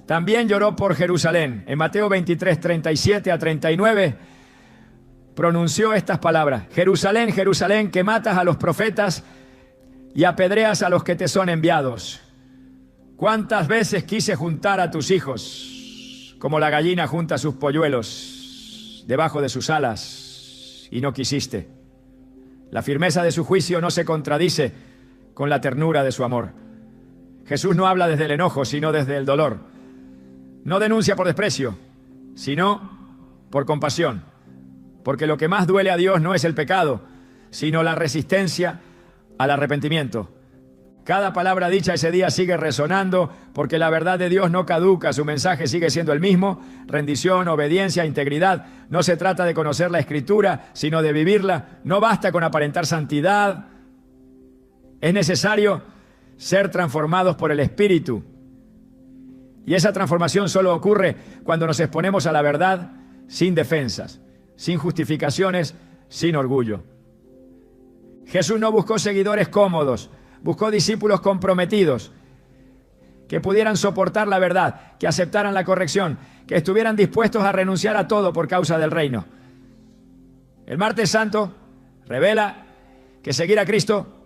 A: También lloró por Jerusalén. En Mateo 23, 37 a 39, pronunció estas palabras: Jerusalén, Jerusalén, que matas a los profetas y apedreas a los que te son enviados. ¿Cuántas veces quise juntar a tus hijos, como la gallina junta sus polluelos debajo de sus alas, y no quisiste? La firmeza de su juicio no se contradice con la ternura de su amor. Jesús no habla desde el enojo, sino desde el dolor. No denuncia por desprecio, sino por compasión. Porque lo que más duele a Dios no es el pecado, sino la resistencia al arrepentimiento. Cada palabra dicha ese día sigue resonando, porque la verdad de Dios no caduca, su mensaje sigue siendo el mismo: rendición, obediencia, integridad. No se trata de conocer la Escritura, sino de vivirla. No basta con aparentar santidad, es necesario ser transformados por el Espíritu. Y esa transformación solo ocurre cuando nos exponemos a la verdad sin defensas, sin justificaciones, sin orgullo. Jesús no buscó seguidores cómodos, buscó discípulos comprometidos, que pudieran soportar la verdad, que aceptaran la corrección, que estuvieran dispuestos a renunciar a todo por causa del reino. El martes santo revela que seguir a Cristo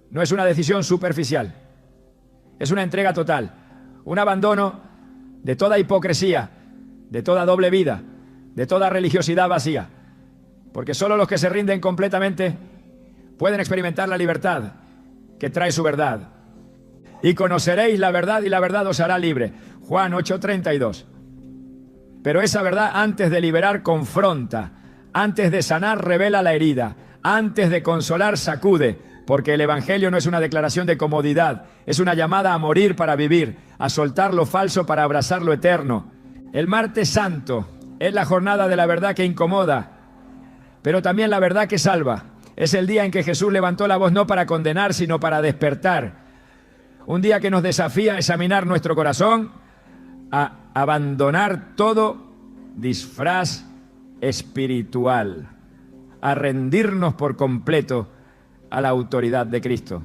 A: no es una decisión superficial, es una entrega total, un abandono de toda hipocresía, de toda doble vida, de toda religiosidad vacía, porque solo los que se rinden completamente pueden experimentar la libertad que trae su verdad. Y conoceréis la verdad y la verdad os hará libre. Juan 8:32. Pero esa verdad antes de liberar confronta, antes de sanar revela la herida, antes de consolar sacude, porque el Evangelio no es una declaración de comodidad, es una llamada a morir para vivir, a soltar lo falso para abrazar lo eterno. El martes santo es la jornada de la verdad que incomoda, pero también la verdad que salva. Es el día en que Jesús levantó la voz no para condenar, sino para despertar. Un día que nos desafía a examinar nuestro corazón, a abandonar todo disfraz espiritual, a rendirnos por completo a la autoridad de Cristo.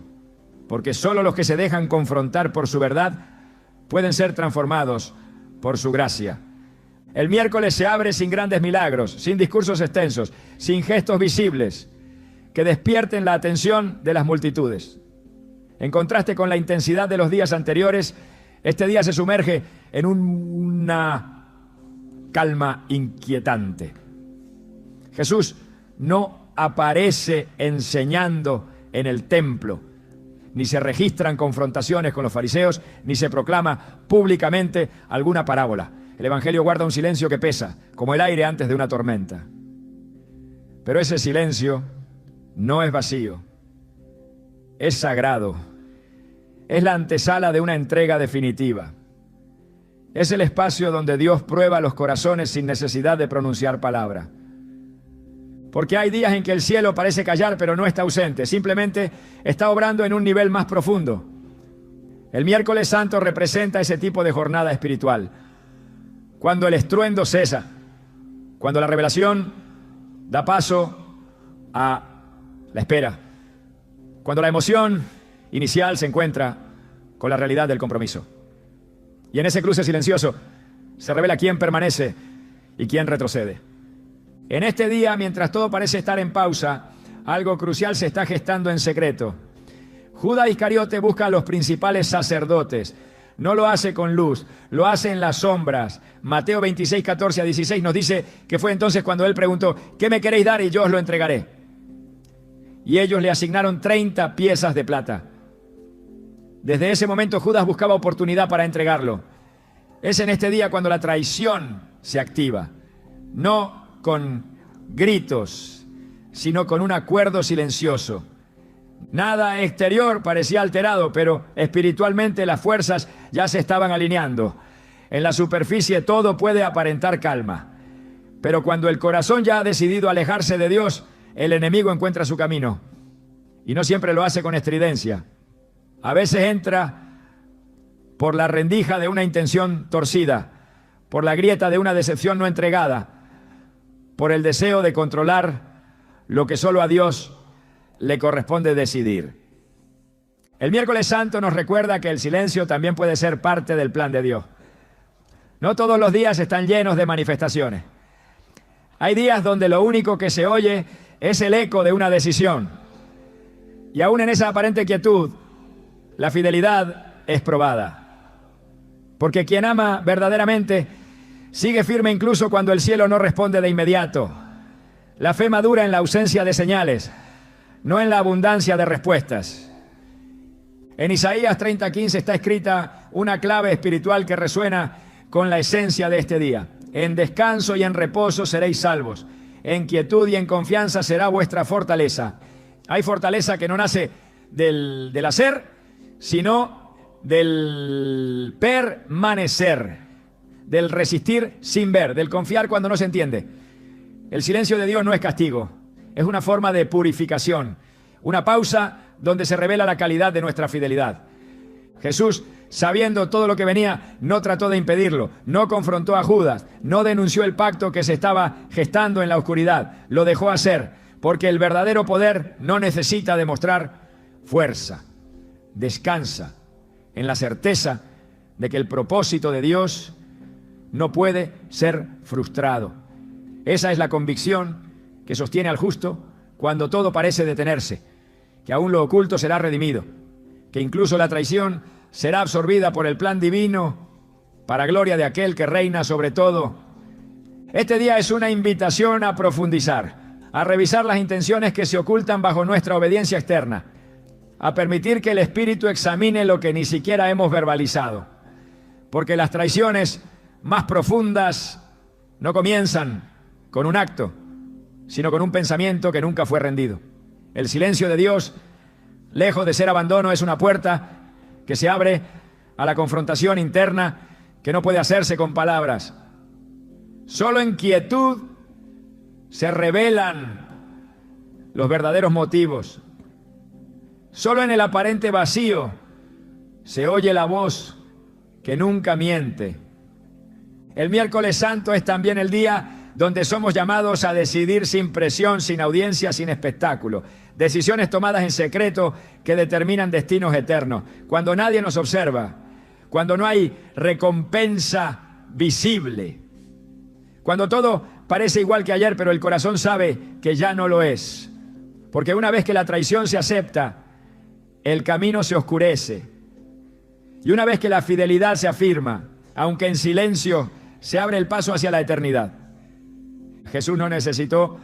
A: Porque solo los que se dejan confrontar por su verdad pueden ser transformados por su gracia. El miércoles se abre sin grandes milagros, sin discursos extensos, sin gestos visibles que despierten la atención de las multitudes. En contraste con la intensidad de los días anteriores, este día se sumerge en una calma inquietante. Jesús no aparece enseñando en el templo, ni se registran confrontaciones con los fariseos, ni se proclama públicamente alguna parábola. El Evangelio guarda un silencio que pesa, como el aire antes de una tormenta. Pero ese silencio no es vacío, es sagrado, es la antesala de una entrega definitiva. Es el espacio donde Dios prueba los corazones sin necesidad de pronunciar palabra. Porque hay días en que el cielo parece callar, pero no está ausente, simplemente está obrando en un nivel más profundo. El miércoles santo representa ese tipo de jornada espiritual, cuando el estruendo cesa, cuando la revelación da paso a la espera, cuando la emoción inicial se encuentra con la realidad del compromiso. Y en ese cruce silencioso se revela quién permanece y quién retrocede. En este día, mientras todo parece estar en pausa, algo crucial se está gestando en secreto. Judas Iscariote busca a los principales sacerdotes. No lo hace con luz, lo hace en las sombras. Mateo 26, 14 a 16 nos dice que fue entonces cuando él preguntó: ¿qué me queréis dar y yo os lo entregaré? Y ellos le asignaron 30 piezas de plata. Desde ese momento Judas buscaba oportunidad para entregarlo. Es en este día cuando la traición se activa, no con gritos, sino con un acuerdo silencioso. Nada exterior parecía alterado, pero espiritualmente las fuerzas ya se estaban alineando. En la superficie todo puede aparentar calma, pero cuando el corazón ya ha decidido alejarse de Dios, el enemigo encuentra su camino. Y no siempre lo hace con estridencia. A veces entra por la rendija de una intención torcida, por la grieta de una decepción no entregada, por el deseo de controlar lo que solo a Dios le corresponde decidir. El miércoles santo nos recuerda que el silencio también puede ser parte del plan de Dios. No todos los días están llenos de manifestaciones. Hay días donde lo único que se oye es el eco de una decisión. Y aún en esa aparente quietud, la fidelidad es probada. Porque quien ama verdaderamente sigue firme incluso cuando el cielo no responde de inmediato. La fe madura en la ausencia de señales, no en la abundancia de respuestas. En Isaías 30:15 está escrita una clave espiritual que resuena con la esencia de este día. En descanso y en reposo seréis salvos. En quietud y en confianza será vuestra fortaleza. Hay fortaleza que no nace del hacer, sino del permanecer, del resistir sin ver, del confiar cuando no se entiende. El silencio de Dios no es castigo, es una forma de purificación, una pausa donde se revela la calidad de nuestra fidelidad. Jesús, sabiendo todo lo que venía, no trató de impedirlo, no confrontó a Judas, no denunció el pacto que se estaba gestando en la oscuridad, lo dejó hacer, porque el verdadero poder no necesita demostrar fuerza. Descansa en la certeza de que el propósito de Dios no puede ser frustrado. Esa es la convicción que sostiene al justo cuando todo parece detenerse, que aún lo oculto será redimido, que incluso la traición será absorbida por el plan divino para gloria de aquel que reina sobre todo. Este día es una invitación a profundizar, a revisar las intenciones que se ocultan bajo nuestra obediencia externa, a permitir que el Espíritu examine lo que ni siquiera hemos verbalizado. Porque las traiciones más profundas no comienzan con un acto, sino con un pensamiento que nunca fue rendido. El silencio de Dios, lejos de ser abandono, es una puerta que se abre a la confrontación interna que no puede hacerse con palabras. Solo en quietud se revelan los verdaderos motivos. Solo en el aparente vacío se oye la voz que nunca miente. El miércoles santo es también el día donde somos llamados a decidir sin presión, sin audiencia, sin espectáculo. Decisiones tomadas en secreto que determinan destinos eternos. Cuando nadie nos observa, cuando no hay recompensa visible, cuando todo parece igual que ayer, pero el corazón sabe que ya no lo es. Porque una vez que la traición se acepta, el camino se oscurece. Y una vez que la fidelidad se afirma, aunque en silencio, se abre el paso hacia la eternidad. Jesús no necesitó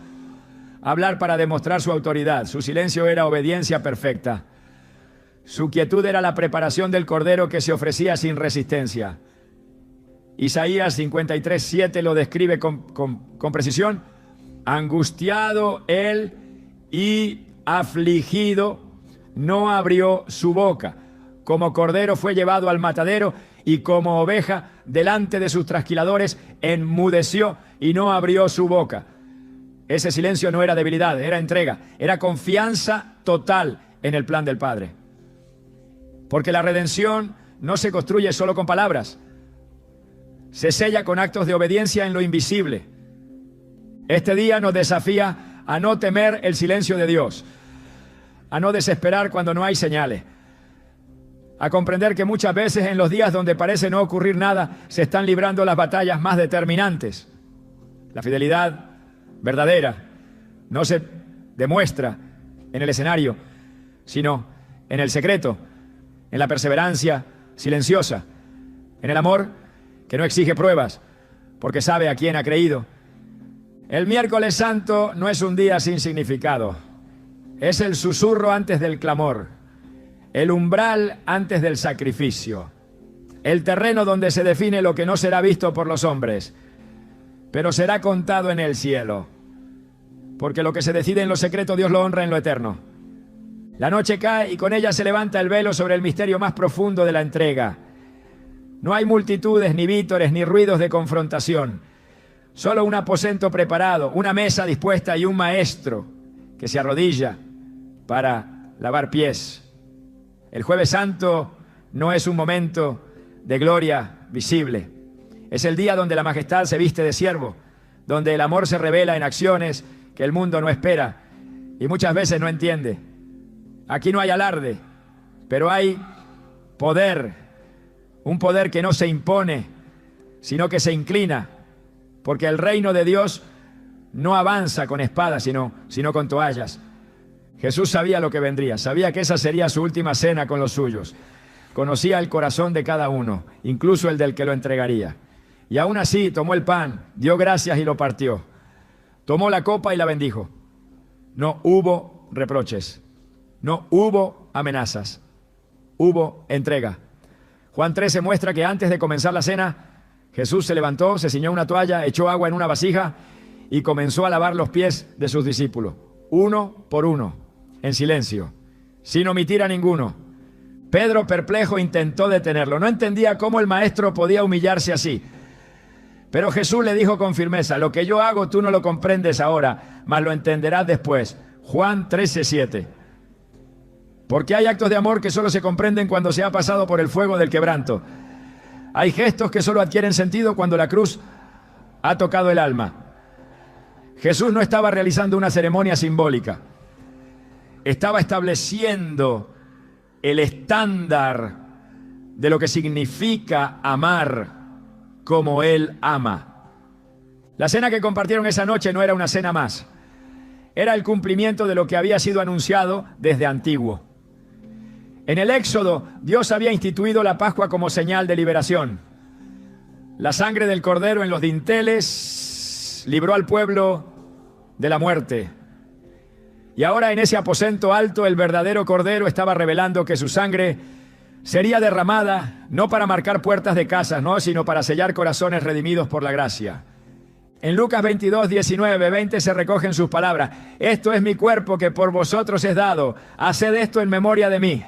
A: hablar para demostrar su autoridad. Su silencio era obediencia perfecta. Su quietud era la preparación del Cordero que se ofrecía sin resistencia. Isaías 53:7 lo describe con precisión. Angustiado él y afligido, no abrió su boca. Como cordero fue llevado al matadero y como oveja delante de sus trasquiladores enmudeció y no abrió su boca. Ese silencio no era debilidad, era entrega, era confianza total en el plan del Padre. Porque la redención no se construye solo con palabras, se sella con actos de obediencia en lo invisible. Este día nos desafía a no temer el silencio de Dios, a no desesperar cuando no hay señales, a comprender que muchas veces en los días donde parece no ocurrir nada, se están librando las batallas más determinantes. La fidelidad verdadera no se demuestra en el escenario, sino en el secreto, en la perseverancia silenciosa, en el amor que no exige pruebas, porque sabe a quién ha creído. El miércoles santo no es un día sin significado, es el susurro antes del clamor, el umbral antes del sacrificio, el terreno donde se define lo que no será visto por los hombres, pero será contado en el cielo, porque lo que se decide en lo secreto Dios lo honra en lo eterno. La noche cae y con ella se levanta el velo sobre el misterio más profundo de la entrega. No hay multitudes, ni vítores, ni ruidos de confrontación. Solo un aposento preparado, una mesa dispuesta y un maestro que se arrodilla para lavar pies. El Jueves Santo no es un momento de gloria visible. Es el día donde la majestad se viste de siervo, donde el amor se revela en acciones que el mundo no espera y muchas veces no entiende. Aquí no hay alarde, pero hay poder, un poder que no se impone, sino que se inclina, porque el reino de Dios no avanza con espadas, sino con toallas. Jesús sabía lo que vendría, sabía que esa sería su última cena con los suyos. Conocía el corazón de cada uno, incluso el del que lo entregaría. Y aún así tomó el pan, dio gracias y lo partió. Tomó la copa y la bendijo. No hubo reproches, no hubo amenazas, hubo entrega. Juan 13 muestra que antes de comenzar la cena, Jesús se levantó, se ciñó una toalla, echó agua en una vasija y comenzó a lavar los pies de sus discípulos, uno por uno, en silencio, sin omitir a ninguno. Pedro, perplejo, intentó detenerlo. No entendía cómo el maestro podía humillarse así. Pero Jesús le dijo con firmeza: lo que yo hago tú no lo comprendes ahora, mas lo entenderás después. Juan 13:7. Porque hay actos de amor que solo se comprenden cuando se ha pasado por el fuego del quebranto. Hay gestos que solo adquieren sentido cuando la cruz ha tocado el alma. Jesús no estaba realizando una ceremonia simbólica. Estaba estableciendo el estándar de lo que significa amar como Él ama. La cena que compartieron esa noche no era una cena más. Era el cumplimiento de lo que había sido anunciado desde antiguo. En el Éxodo, Dios había instituido la Pascua como señal de liberación. La sangre del cordero en los dinteles libró al pueblo de la muerte. Y ahora en ese aposento alto el verdadero Cordero estaba revelando que su sangre sería derramada no para marcar puertas de casas, no, sino para sellar corazones redimidos por la gracia. En Lucas 22, 19, 20 se recogen sus palabras. Esto es mi cuerpo que por vosotros es dado. Haced esto en memoria de mí.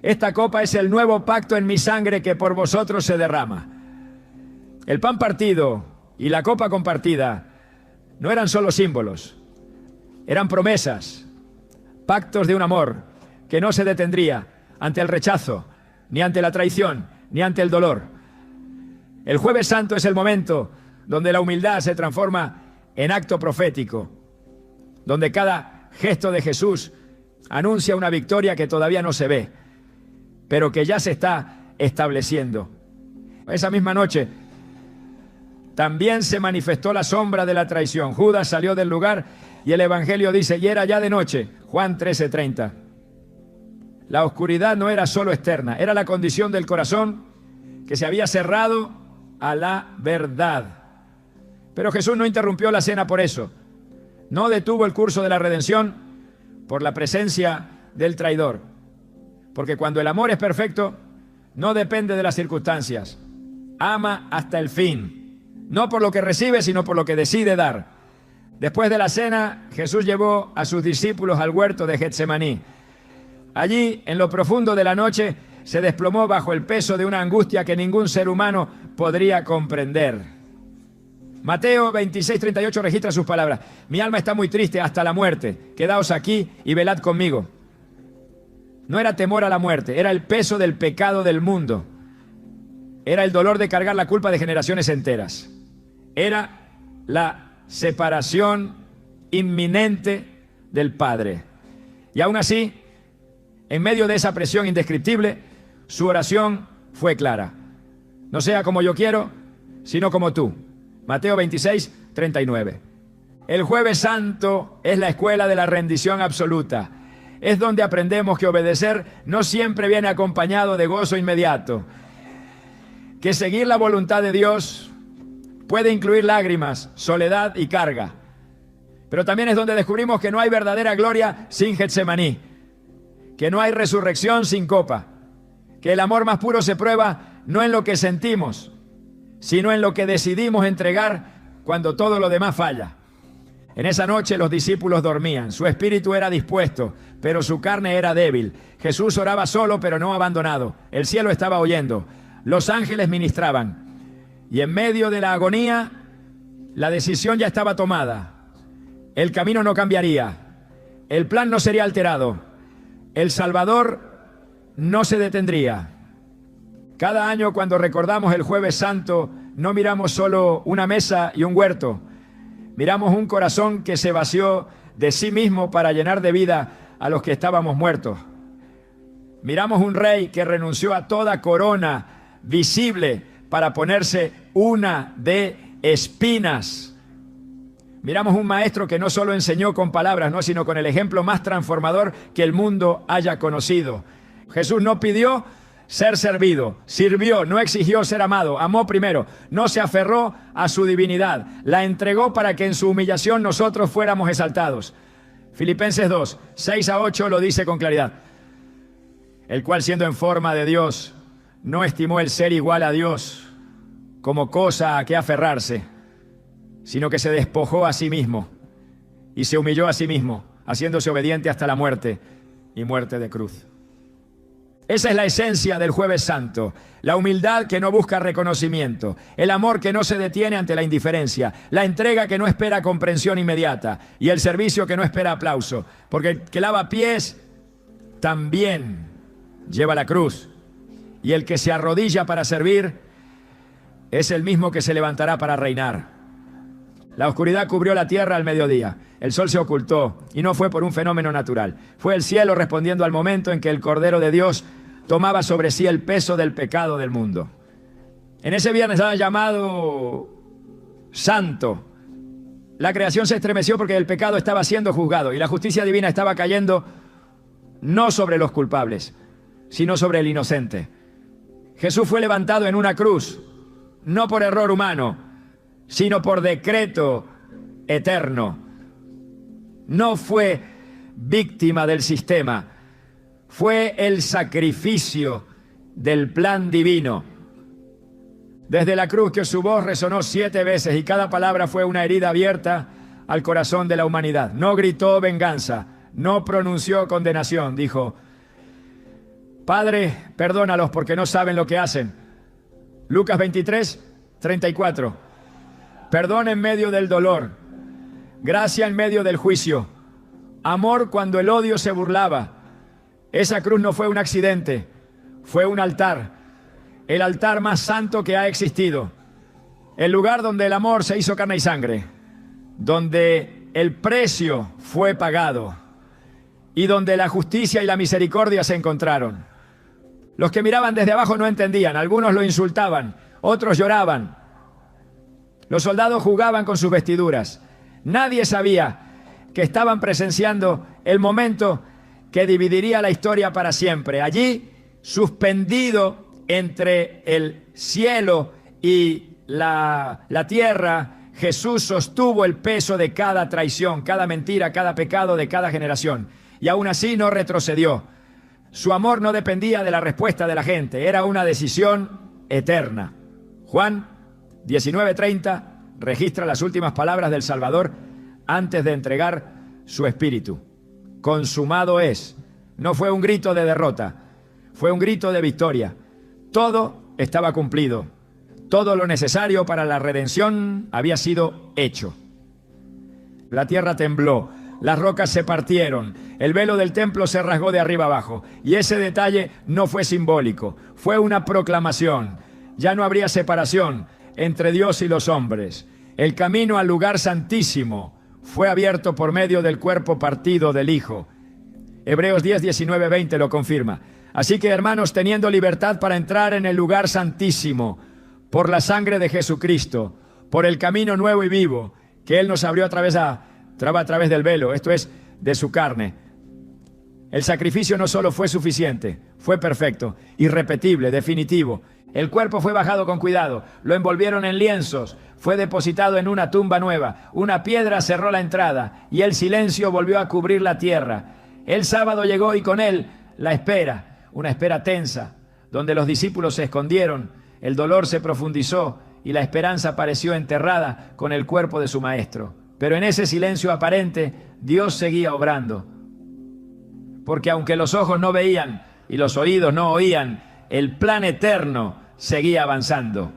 A: Esta copa es el nuevo pacto en mi sangre que por vosotros se derrama. El pan partido y la copa compartida no eran solo símbolos, eran promesas, pactos de un amor que no se detendría ante el rechazo, ni ante la traición, ni ante el dolor. El Jueves Santo es el momento donde la humildad se transforma en acto profético, donde cada gesto de Jesús anuncia una victoria que todavía no se ve, pero que ya se está estableciendo. Esa misma noche también se manifestó la sombra de la traición. Judas salió del lugar y el Evangelio dice, y era ya de noche, Juan 13:30. La oscuridad no era solo externa, era la condición del corazón que se había cerrado a la verdad. Pero Jesús no interrumpió la cena por eso. No detuvo el curso de la redención por la presencia del traidor. Porque cuando el amor es perfecto, no depende de las circunstancias. Ama hasta el fin. No por lo que recibe, sino por lo que decide dar. Después de la cena, Jesús llevó a sus discípulos al huerto de Getsemaní. Allí, en lo profundo de la noche, se desplomó bajo el peso de una angustia que ningún ser humano podría comprender. Mateo 26:38 registra sus palabras. Mi alma está muy triste hasta la muerte. Quedaos aquí y velad conmigo. No era temor a la muerte, era el peso del pecado del mundo. Era el dolor de cargar la culpa de generaciones enteras. Era la separación inminente del Padre. Y aún así, en medio de esa presión indescriptible, su oración fue clara. No sea como yo quiero, sino como tú. Mateo 26:39. El Jueves Santo es la escuela de la rendición absoluta. Es donde aprendemos que obedecer no siempre viene acompañado de gozo inmediato. Que seguir la voluntad de Dios puede incluir lágrimas, soledad y carga. Pero también es donde descubrimos que no hay verdadera gloria sin Getsemaní. Que no hay resurrección sin copa. Que el amor más puro se prueba no en lo que sentimos, sino en lo que decidimos entregar cuando todo lo demás falla. En esa noche los discípulos dormían, su espíritu era dispuesto, pero su carne era débil. Jesús oraba solo, pero no abandonado. El cielo estaba oyendo, los ángeles ministraban. Y en medio de la agonía, la decisión ya estaba tomada. El camino no cambiaría, el plan no sería alterado, el Salvador no se detendría. Cada año cuando recordamos el Jueves Santo, no miramos solo una mesa y un huerto. Miramos un corazón que se vació de sí mismo para llenar de vida a los que estábamos muertos. Miramos un rey que renunció a toda corona visible para ponerse una de espinas. Miramos un maestro que no solo enseñó con palabras, no, sino con el ejemplo más transformador que el mundo haya conocido. Jesús no pidió ser servido, sirvió, no exigió ser amado, amó primero, no se aferró a su divinidad, la entregó para que en su humillación nosotros fuéramos exaltados. Filipenses 2, 6-8 lo dice con claridad. El cual siendo en forma de Dios, no estimó el ser igual a Dios como cosa a que aferrarse, sino que se despojó a sí mismo y se humilló a sí mismo, haciéndose obediente hasta la muerte y muerte de cruz. Esa es la esencia del Jueves Santo, la humildad que no busca reconocimiento, el amor que no se detiene ante la indiferencia, la entrega que no espera comprensión inmediata y el servicio que no espera aplauso, porque el que lava pies también lleva la cruz y el que se arrodilla para servir es el mismo que se levantará para reinar. La oscuridad cubrió la tierra al mediodía. El sol se ocultó y no fue por un fenómeno natural. Fue el cielo respondiendo al momento en que el Cordero de Dios tomaba sobre sí el peso del pecado del mundo. En ese viernes llamado Santo, la creación se estremeció porque el pecado estaba siendo juzgado y la justicia divina estaba cayendo no sobre los culpables, sino sobre el inocente. Jesús fue levantado en una cruz, no por error humano, sino por decreto eterno. No fue víctima del sistema. Fue el sacrificio del plan divino. Desde la cruz que su voz resonó 7 veces y cada palabra fue una herida abierta al corazón de la humanidad. No gritó venganza, no pronunció condenación. Dijo: Padre, perdónalos porque no saben lo que hacen. Lucas 23, 34. Perdón en medio del dolor, gracia en medio del juicio, amor cuando el odio se burlaba. Esa cruz no fue un accidente, fue un altar, el altar más santo que ha existido, el lugar donde el amor se hizo carne y sangre, donde el precio fue pagado y donde la justicia y la misericordia se encontraron. Los que miraban desde abajo no entendían, algunos lo insultaban, otros lloraban. Los soldados jugaban con sus vestiduras. Nadie sabía que estaban presenciando el momento que dividiría la historia para siempre. Allí, suspendido entre el cielo y la tierra, Jesús sostuvo el peso de cada traición, cada mentira, cada pecado de cada generación. Y aún así no retrocedió. Su amor no dependía de la respuesta de la gente, era una decisión eterna. Juan 19:30 registra las últimas palabras del Salvador antes de entregar su espíritu. Consumado es. No fue un grito de derrota, fue un grito de victoria. Todo estaba cumplido. Todo lo necesario para la redención había sido hecho. La tierra tembló, las rocas se partieron, el velo del templo se rasgó de arriba abajo. Y ese detalle no fue simbólico, fue una proclamación. Ya no habría separación entre Dios y los hombres. El camino al lugar santísimo fue abierto por medio del cuerpo partido del Hijo. Hebreos 10, 19, 20 lo confirma. Así que, hermanos, teniendo libertad para entrar en el lugar santísimo, por la sangre de Jesucristo, por el camino nuevo y vivo que Él nos abrió a través del velo, esto es, de su carne. El sacrificio no solo fue suficiente, fue perfecto, irrepetible, definitivo. El cuerpo fue bajado con cuidado, lo envolvieron en lienzos, fue depositado en una tumba nueva, una piedra cerró la entrada y el silencio volvió a cubrir la tierra. El sábado llegó y con él la espera, una espera tensa, donde los discípulos se escondieron, el dolor se profundizó y la esperanza pareció enterrada con el cuerpo de su maestro. Pero en ese silencio aparente, Dios seguía obrando. Porque aunque los ojos no veían y los oídos no oían, el plan eterno seguía avanzando.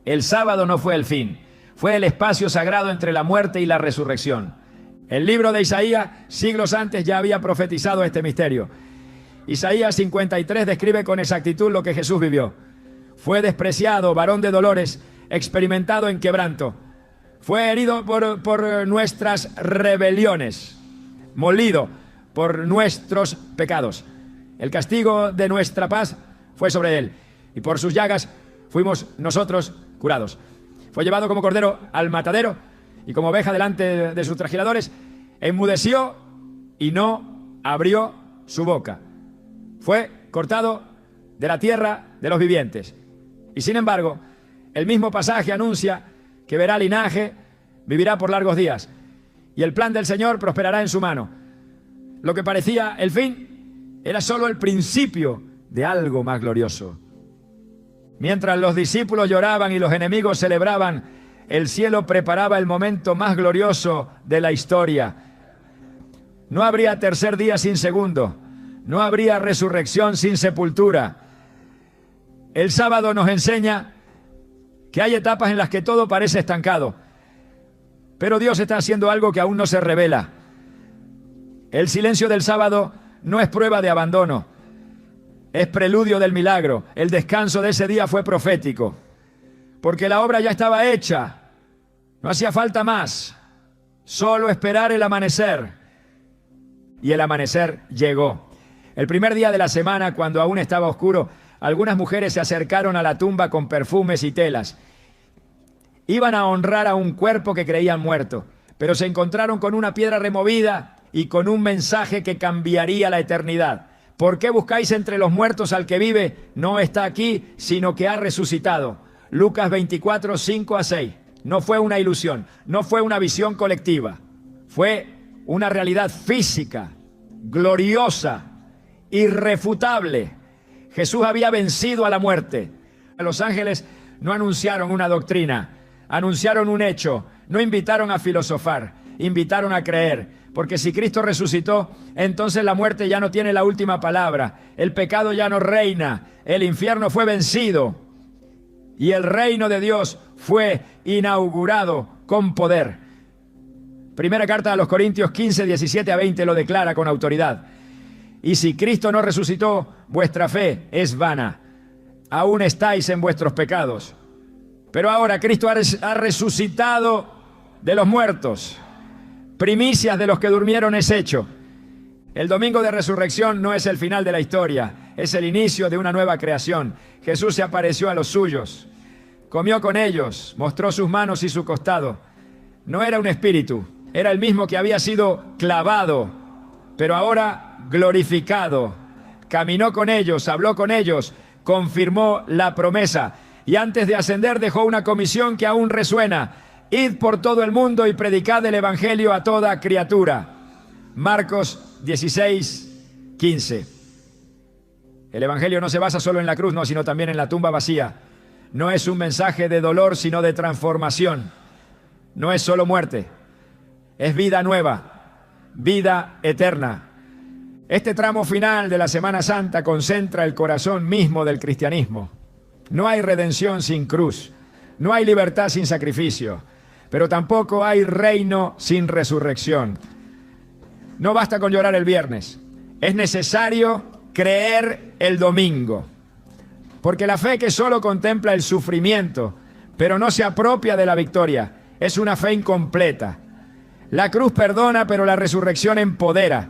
A: El sábado no fue el fin, fue el espacio sagrado entre la muerte y la resurrección. El libro de Isaías, siglos antes, ya había profetizado este misterio. Isaías 53 describe con exactitud lo que Jesús vivió. Fue despreciado, varón de dolores, experimentado en quebranto. Fue herido por nuestras rebeliones, molido por nuestros pecados. El castigo de nuestra paz fue sobre él, y por sus llagas fuimos nosotros curados. Fue llevado como cordero al matadero, y como oveja delante de sus trasquiladores, enmudeció y no abrió su boca. Fue cortado de la tierra de los vivientes. Y sin embargo, el mismo pasaje anuncia que verá linaje, vivirá por largos días, y el plan del Señor prosperará en su mano. Lo que parecía el fin era solo el principio de algo más glorioso. Mientras los discípulos lloraban y los enemigos celebraban, el cielo preparaba el momento más glorioso de la historia. No habría tercer día sin segundo, no habría resurrección sin sepultura. El sábado nos enseña que hay etapas en las que todo parece estancado, pero Dios está haciendo algo que aún no se revela. El silencio del sábado no es prueba de abandono, es preludio del milagro. El descanso de ese día fue profético, porque la obra ya estaba hecha, no hacía falta más, solo esperar el amanecer. Y el amanecer llegó. El primer día de la semana, cuando aún estaba oscuro, algunas mujeres se acercaron a la tumba con perfumes y telas. Iban a honrar a un cuerpo que creían muerto, pero se encontraron con una piedra removida y con un mensaje que cambiaría la eternidad. ¿Por qué buscáis entre los muertos al que vive? No está aquí, sino que ha resucitado. Lucas 24, 5 a 6. No fue una ilusión, no fue una visión colectiva. Fue una realidad física. gloriosa, irrefutable. Jesús había vencido a la muerte. Los ángeles no anunciaron una doctrina, anunciaron un hecho, no invitaron a filosofar, invitaron a creer. Porque si Cristo resucitó, entonces la muerte ya no tiene la última palabra, el pecado ya no reina, el infierno fue vencido y el reino de Dios fue inaugurado con poder. Primera carta a los Corintios 15, 17 a 20 lo declara con autoridad. Y si Cristo no resucitó, vuestra fe es vana. Aún estáis en vuestros pecados. Pero ahora Cristo ha resucitado de los muertos. Primicias de los que durmieron es hecho. El domingo de resurrección no es el final de la historia, es el inicio de una nueva creación. Jesús se apareció a los suyos, comió con ellos, mostró sus manos y su costado. No era un espíritu, era el mismo que había sido clavado, pero ahora glorificado. Caminó con ellos, habló con ellos, confirmó la promesa y antes de ascender dejó una comisión que aún resuena. Id por todo el mundo y predicad el evangelio a toda criatura. Marcos 16, 15. El evangelio no se basa solo en la cruz, no, sino también en la tumba vacía. No es un mensaje de dolor, sino de transformación. No es solo muerte, es vida nueva, vida eterna. Este tramo final de la Semana Santa concentra el corazón mismo del cristianismo. No hay redención sin cruz, no hay libertad sin sacrificio, pero tampoco hay reino sin resurrección. No basta con llorar el viernes, es necesario creer el domingo. Porque la fe que solo contempla el sufrimiento, pero no se apropia de la victoria, es una fe incompleta. La cruz perdona, pero la resurrección empodera.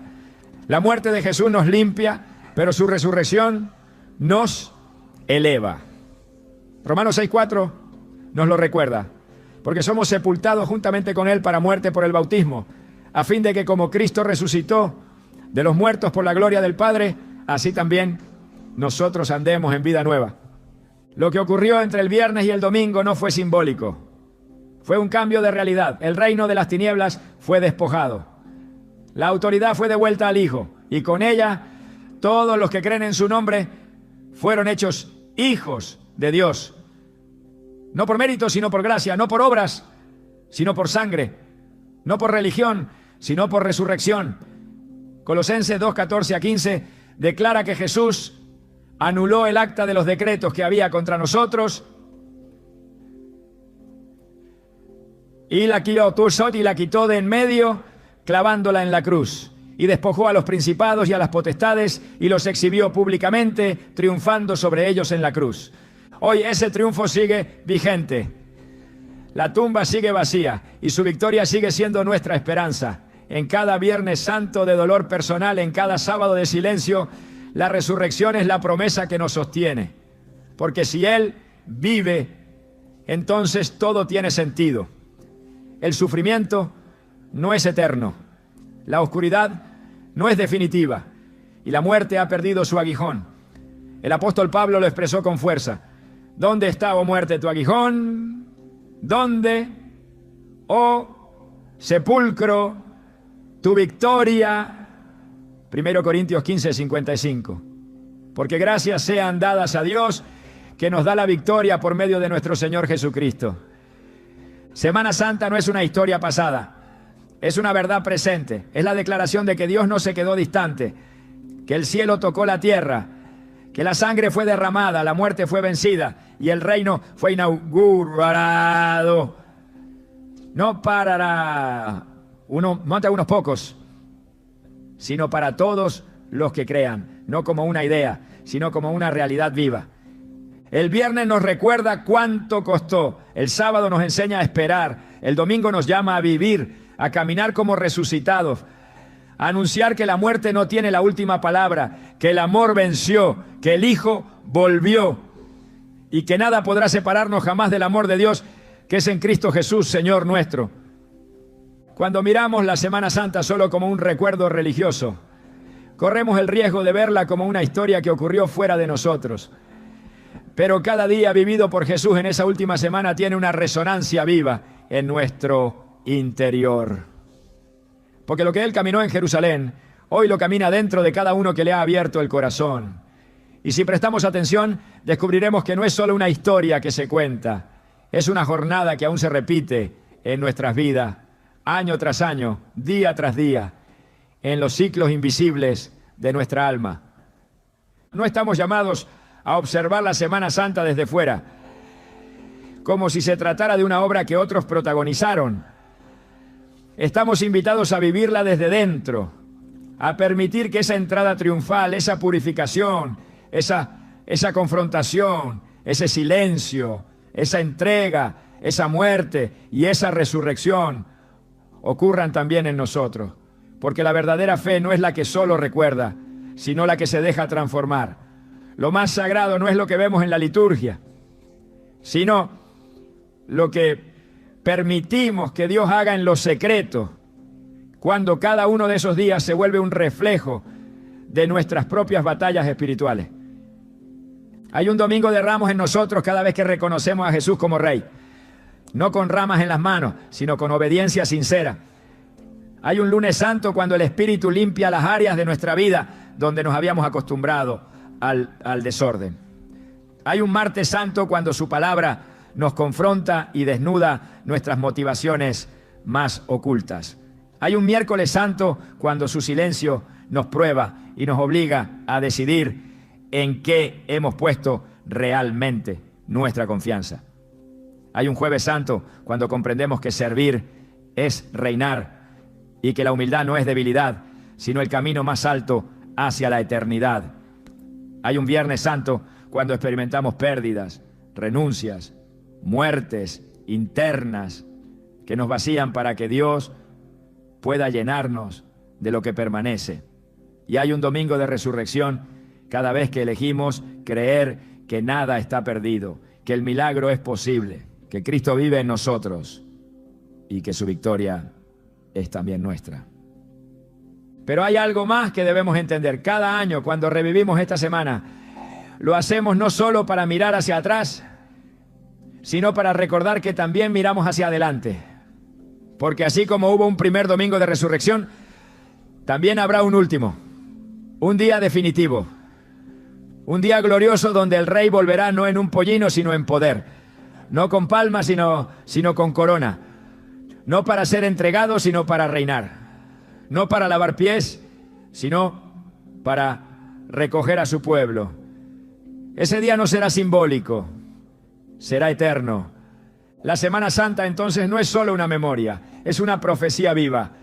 A: La muerte de Jesús nos limpia, pero su resurrección nos eleva. Romanos 6:4 nos lo recuerda. Porque somos sepultados juntamente con Él para muerte por el bautismo, a fin de que como Cristo resucitó de los muertos por la gloria del Padre, así también nosotros andemos en vida nueva. Lo que ocurrió entre el viernes y el domingo no fue simbólico, fue un cambio de realidad. El reino de las tinieblas fue despojado. La autoridad fue devuelta al Hijo, y con ella todos los que creen en su nombre fueron hechos hijos de Dios. No por mérito, sino por gracia, no por obras, sino por sangre, no por religión, sino por resurrección. Colosenses 2, 14 a 15 declara que Jesús anuló el acta de los decretos que había contra nosotros y la quitó de en medio, clavándola en la cruz. Y despojó a los principados y a las potestades y los exhibió públicamente, triunfando sobre ellos en la cruz. Hoy ese triunfo sigue vigente. La tumba sigue vacía y su victoria sigue siendo nuestra esperanza. En cada Viernes Santo de dolor personal, en cada sábado de silencio, la resurrección es la promesa que nos sostiene. Porque si Él vive, entonces todo tiene sentido. El sufrimiento no es eterno. La oscuridad no es definitiva. Y la muerte ha perdido su aguijón. El apóstol Pablo lo expresó con fuerza. ¿Dónde está, oh muerte, tu aguijón? ¿Dónde, oh sepulcro, tu victoria? 1 Corintios 15, 55. Porque gracias sean dadas a Dios, que nos da la victoria por medio de nuestro Señor Jesucristo. Semana Santa no es una historia pasada, es una verdad presente. Es la declaración de que Dios no se quedó distante, que el cielo tocó la tierra, que la sangre fue derramada, la muerte fue vencida y el reino fue inaugurado. No para unos pocos, sino para todos los que crean, no como una idea, sino como una realidad viva. El viernes nos recuerda cuánto costó, el sábado nos enseña a esperar, el domingo nos llama a vivir, a caminar como resucitados, a anunciar que la muerte no tiene la última palabra, que el amor venció, que el Hijo volvió y que nada podrá separarnos jamás del amor de Dios que es en Cristo Jesús, Señor nuestro. Cuando miramos la Semana Santa solo como un recuerdo religioso, corremos el riesgo de verla como una historia que ocurrió fuera de nosotros. Pero cada día vivido por Jesús en esa última semana tiene una resonancia viva en nuestro interior. Porque lo que Él caminó en Jerusalén Hoy lo camina dentro de cada uno que le ha abierto el corazón. Y si prestamos atención, descubriremos que no es solo una historia que se cuenta, es una jornada que aún se repite en nuestras vidas, año tras año, día tras día, en los ciclos invisibles de nuestra alma. No estamos llamados a observar la Semana Santa desde fuera, como si se tratara de una obra que otros protagonizaron. Estamos invitados a vivirla desde dentro, a permitir que esa entrada triunfal, esa purificación, esa confrontación, ese silencio, esa entrega, esa muerte y esa resurrección ocurran también en nosotros. Porque la verdadera fe no es la que solo recuerda, sino la que se deja transformar. Lo más sagrado no es lo que vemos en la liturgia, sino lo que permitimos que Dios haga en lo secreto, cuando cada uno de esos días se vuelve un reflejo de nuestras propias batallas espirituales. Hay un domingo de ramos en nosotros cada vez que reconocemos a Jesús como Rey, no con ramas en las manos, sino con obediencia sincera. Hay un lunes santo cuando el Espíritu limpia las áreas de nuestra vida donde nos habíamos acostumbrado al desorden. Hay un martes santo cuando su palabra nos confronta y desnuda nuestras motivaciones más ocultas. Hay un miércoles santo cuando su silencio nos prueba y nos obliga a decidir en qué hemos puesto realmente nuestra confianza. Hay un jueves santo cuando comprendemos que servir es reinar y que la humildad no es debilidad, sino el camino más alto hacia la eternidad. Hay un viernes santo cuando experimentamos pérdidas, renuncias, muertes internas que nos vacían para que Dios pueda llenarnos de lo que permanece. Y hay un domingo de resurrección cada vez que elegimos creer que nada está perdido, que el milagro es posible, que Cristo vive en nosotros y que su victoria es también nuestra. Pero hay algo más que debemos entender. Cada año, cuando revivimos esta semana, lo hacemos no solo para mirar hacia atrás, sino para recordar que también miramos hacia adelante. Porque así como hubo un primer domingo de resurrección, también habrá un último, un día definitivo, un día glorioso donde el Rey volverá no en un pollino, sino en poder, no con palmas, sino con corona, no para ser entregado, sino para reinar, no para lavar pies, sino para recoger a su pueblo. Ese día no será simbólico, será eterno. La Semana Santa entonces no es solo una memoria, es una profecía viva,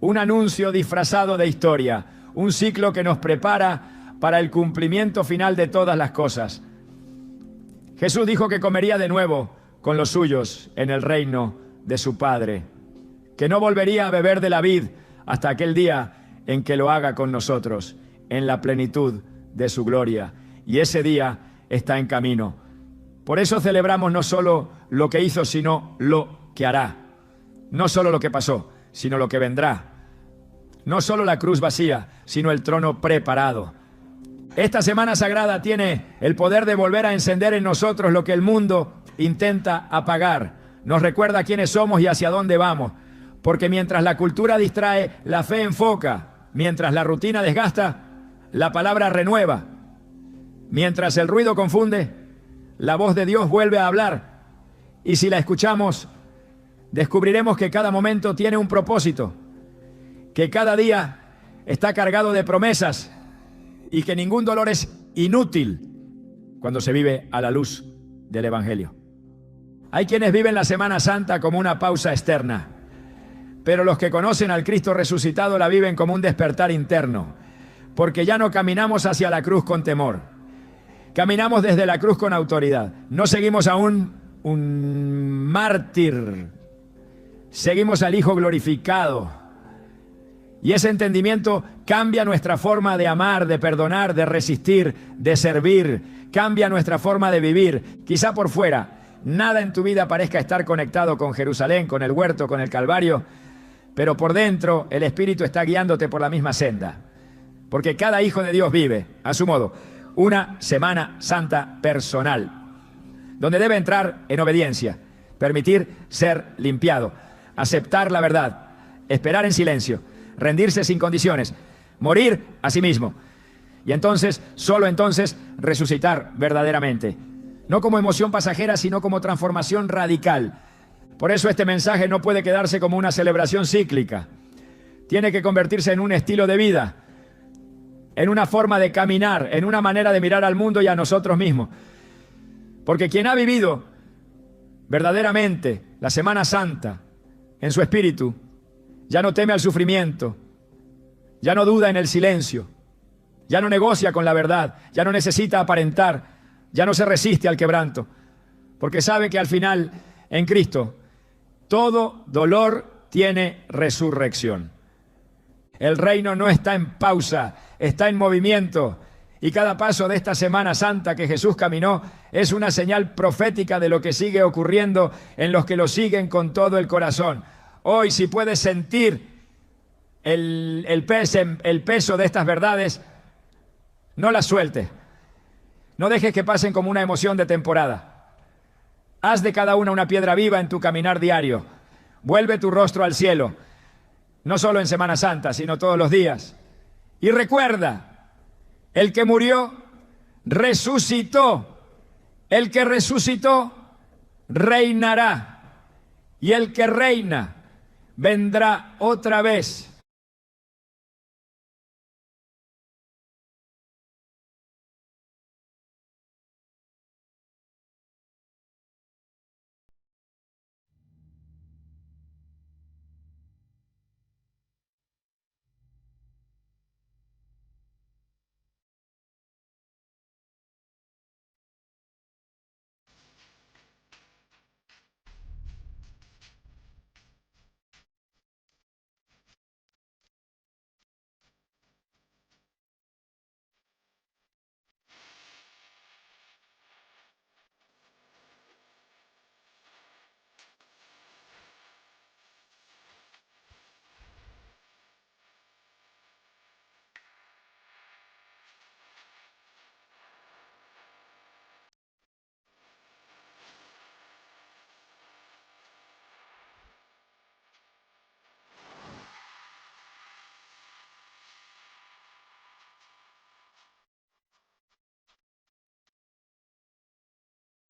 A: un anuncio disfrazado de historia, un ciclo que nos prepara para el cumplimiento final de todas las cosas. Jesús dijo que comería de nuevo con los suyos en el reino de su Padre, que no volvería a beber de la vid hasta aquel día en que lo haga con nosotros, en la plenitud de su gloria. Y ese día está en camino. Por eso celebramos no solo lo que hizo, sino lo que hará. No solo lo que pasó, sino lo que vendrá. No solo la cruz vacía, sino el trono preparado. Esta semana sagrada tiene el poder de volver a encender en nosotros lo que el mundo intenta apagar. Nos recuerda quiénes somos y hacia dónde vamos. Porque mientras la cultura distrae, la fe enfoca. Mientras la rutina desgasta, la palabra renueva. Mientras el ruido confunde, la voz de Dios vuelve a hablar. Y si la escuchamos, descubriremos que cada momento tiene un propósito, que cada día está cargado de promesas y que ningún dolor es inútil cuando se vive a la luz del Evangelio. Hay quienes viven la Semana Santa como una pausa externa, pero los que conocen al Cristo resucitado la viven como un despertar interno, porque ya no caminamos hacia la cruz con temor, caminamos desde la cruz con autoridad. No seguimos a un mártir, seguimos al Hijo glorificado. Y ese entendimiento cambia nuestra forma de amar, de perdonar, de resistir, de servir. Cambia nuestra forma de vivir. Quizá por fuera nada en tu vida parezca estar conectado con Jerusalén, con el huerto, con el Calvario, pero por dentro el Espíritu está guiándote por la misma senda. Porque cada hijo de Dios vive, a su modo, una Semana Santa personal, donde debe entrar en obediencia, permitir ser limpiado, aceptar la verdad, esperar en silencio, rendirse sin condiciones, morir a sí mismo. Y entonces, solo entonces, resucitar verdaderamente. No como emoción pasajera, sino como transformación radical. Por eso este mensaje no puede quedarse como una celebración cíclica. Tiene que convertirse en un estilo de vida, en una forma de caminar, en una manera de mirar al mundo y a nosotros mismos. Porque quien ha vivido verdaderamente la Semana Santa en su espíritu, ya no teme al sufrimiento, ya no duda en el silencio, ya no negocia con la verdad, ya no necesita aparentar, ya no se resiste al quebranto, porque sabe que al final, en Cristo, todo dolor tiene resurrección. El reino no está en pausa, está en movimiento. Y cada paso de esta Semana Santa que Jesús caminó es una señal profética de lo que sigue ocurriendo en los que lo siguen con todo el corazón. Hoy, si puedes sentir el peso de estas verdades, no las sueltes. No dejes que pasen como una emoción de temporada. Haz de cada una piedra viva en tu caminar diario. Vuelve tu rostro al cielo, no solo en Semana Santa, sino todos los días. Y recuerda, el que murió, resucitó. El que resucitó, reinará. Y el que reina, vendrá otra vez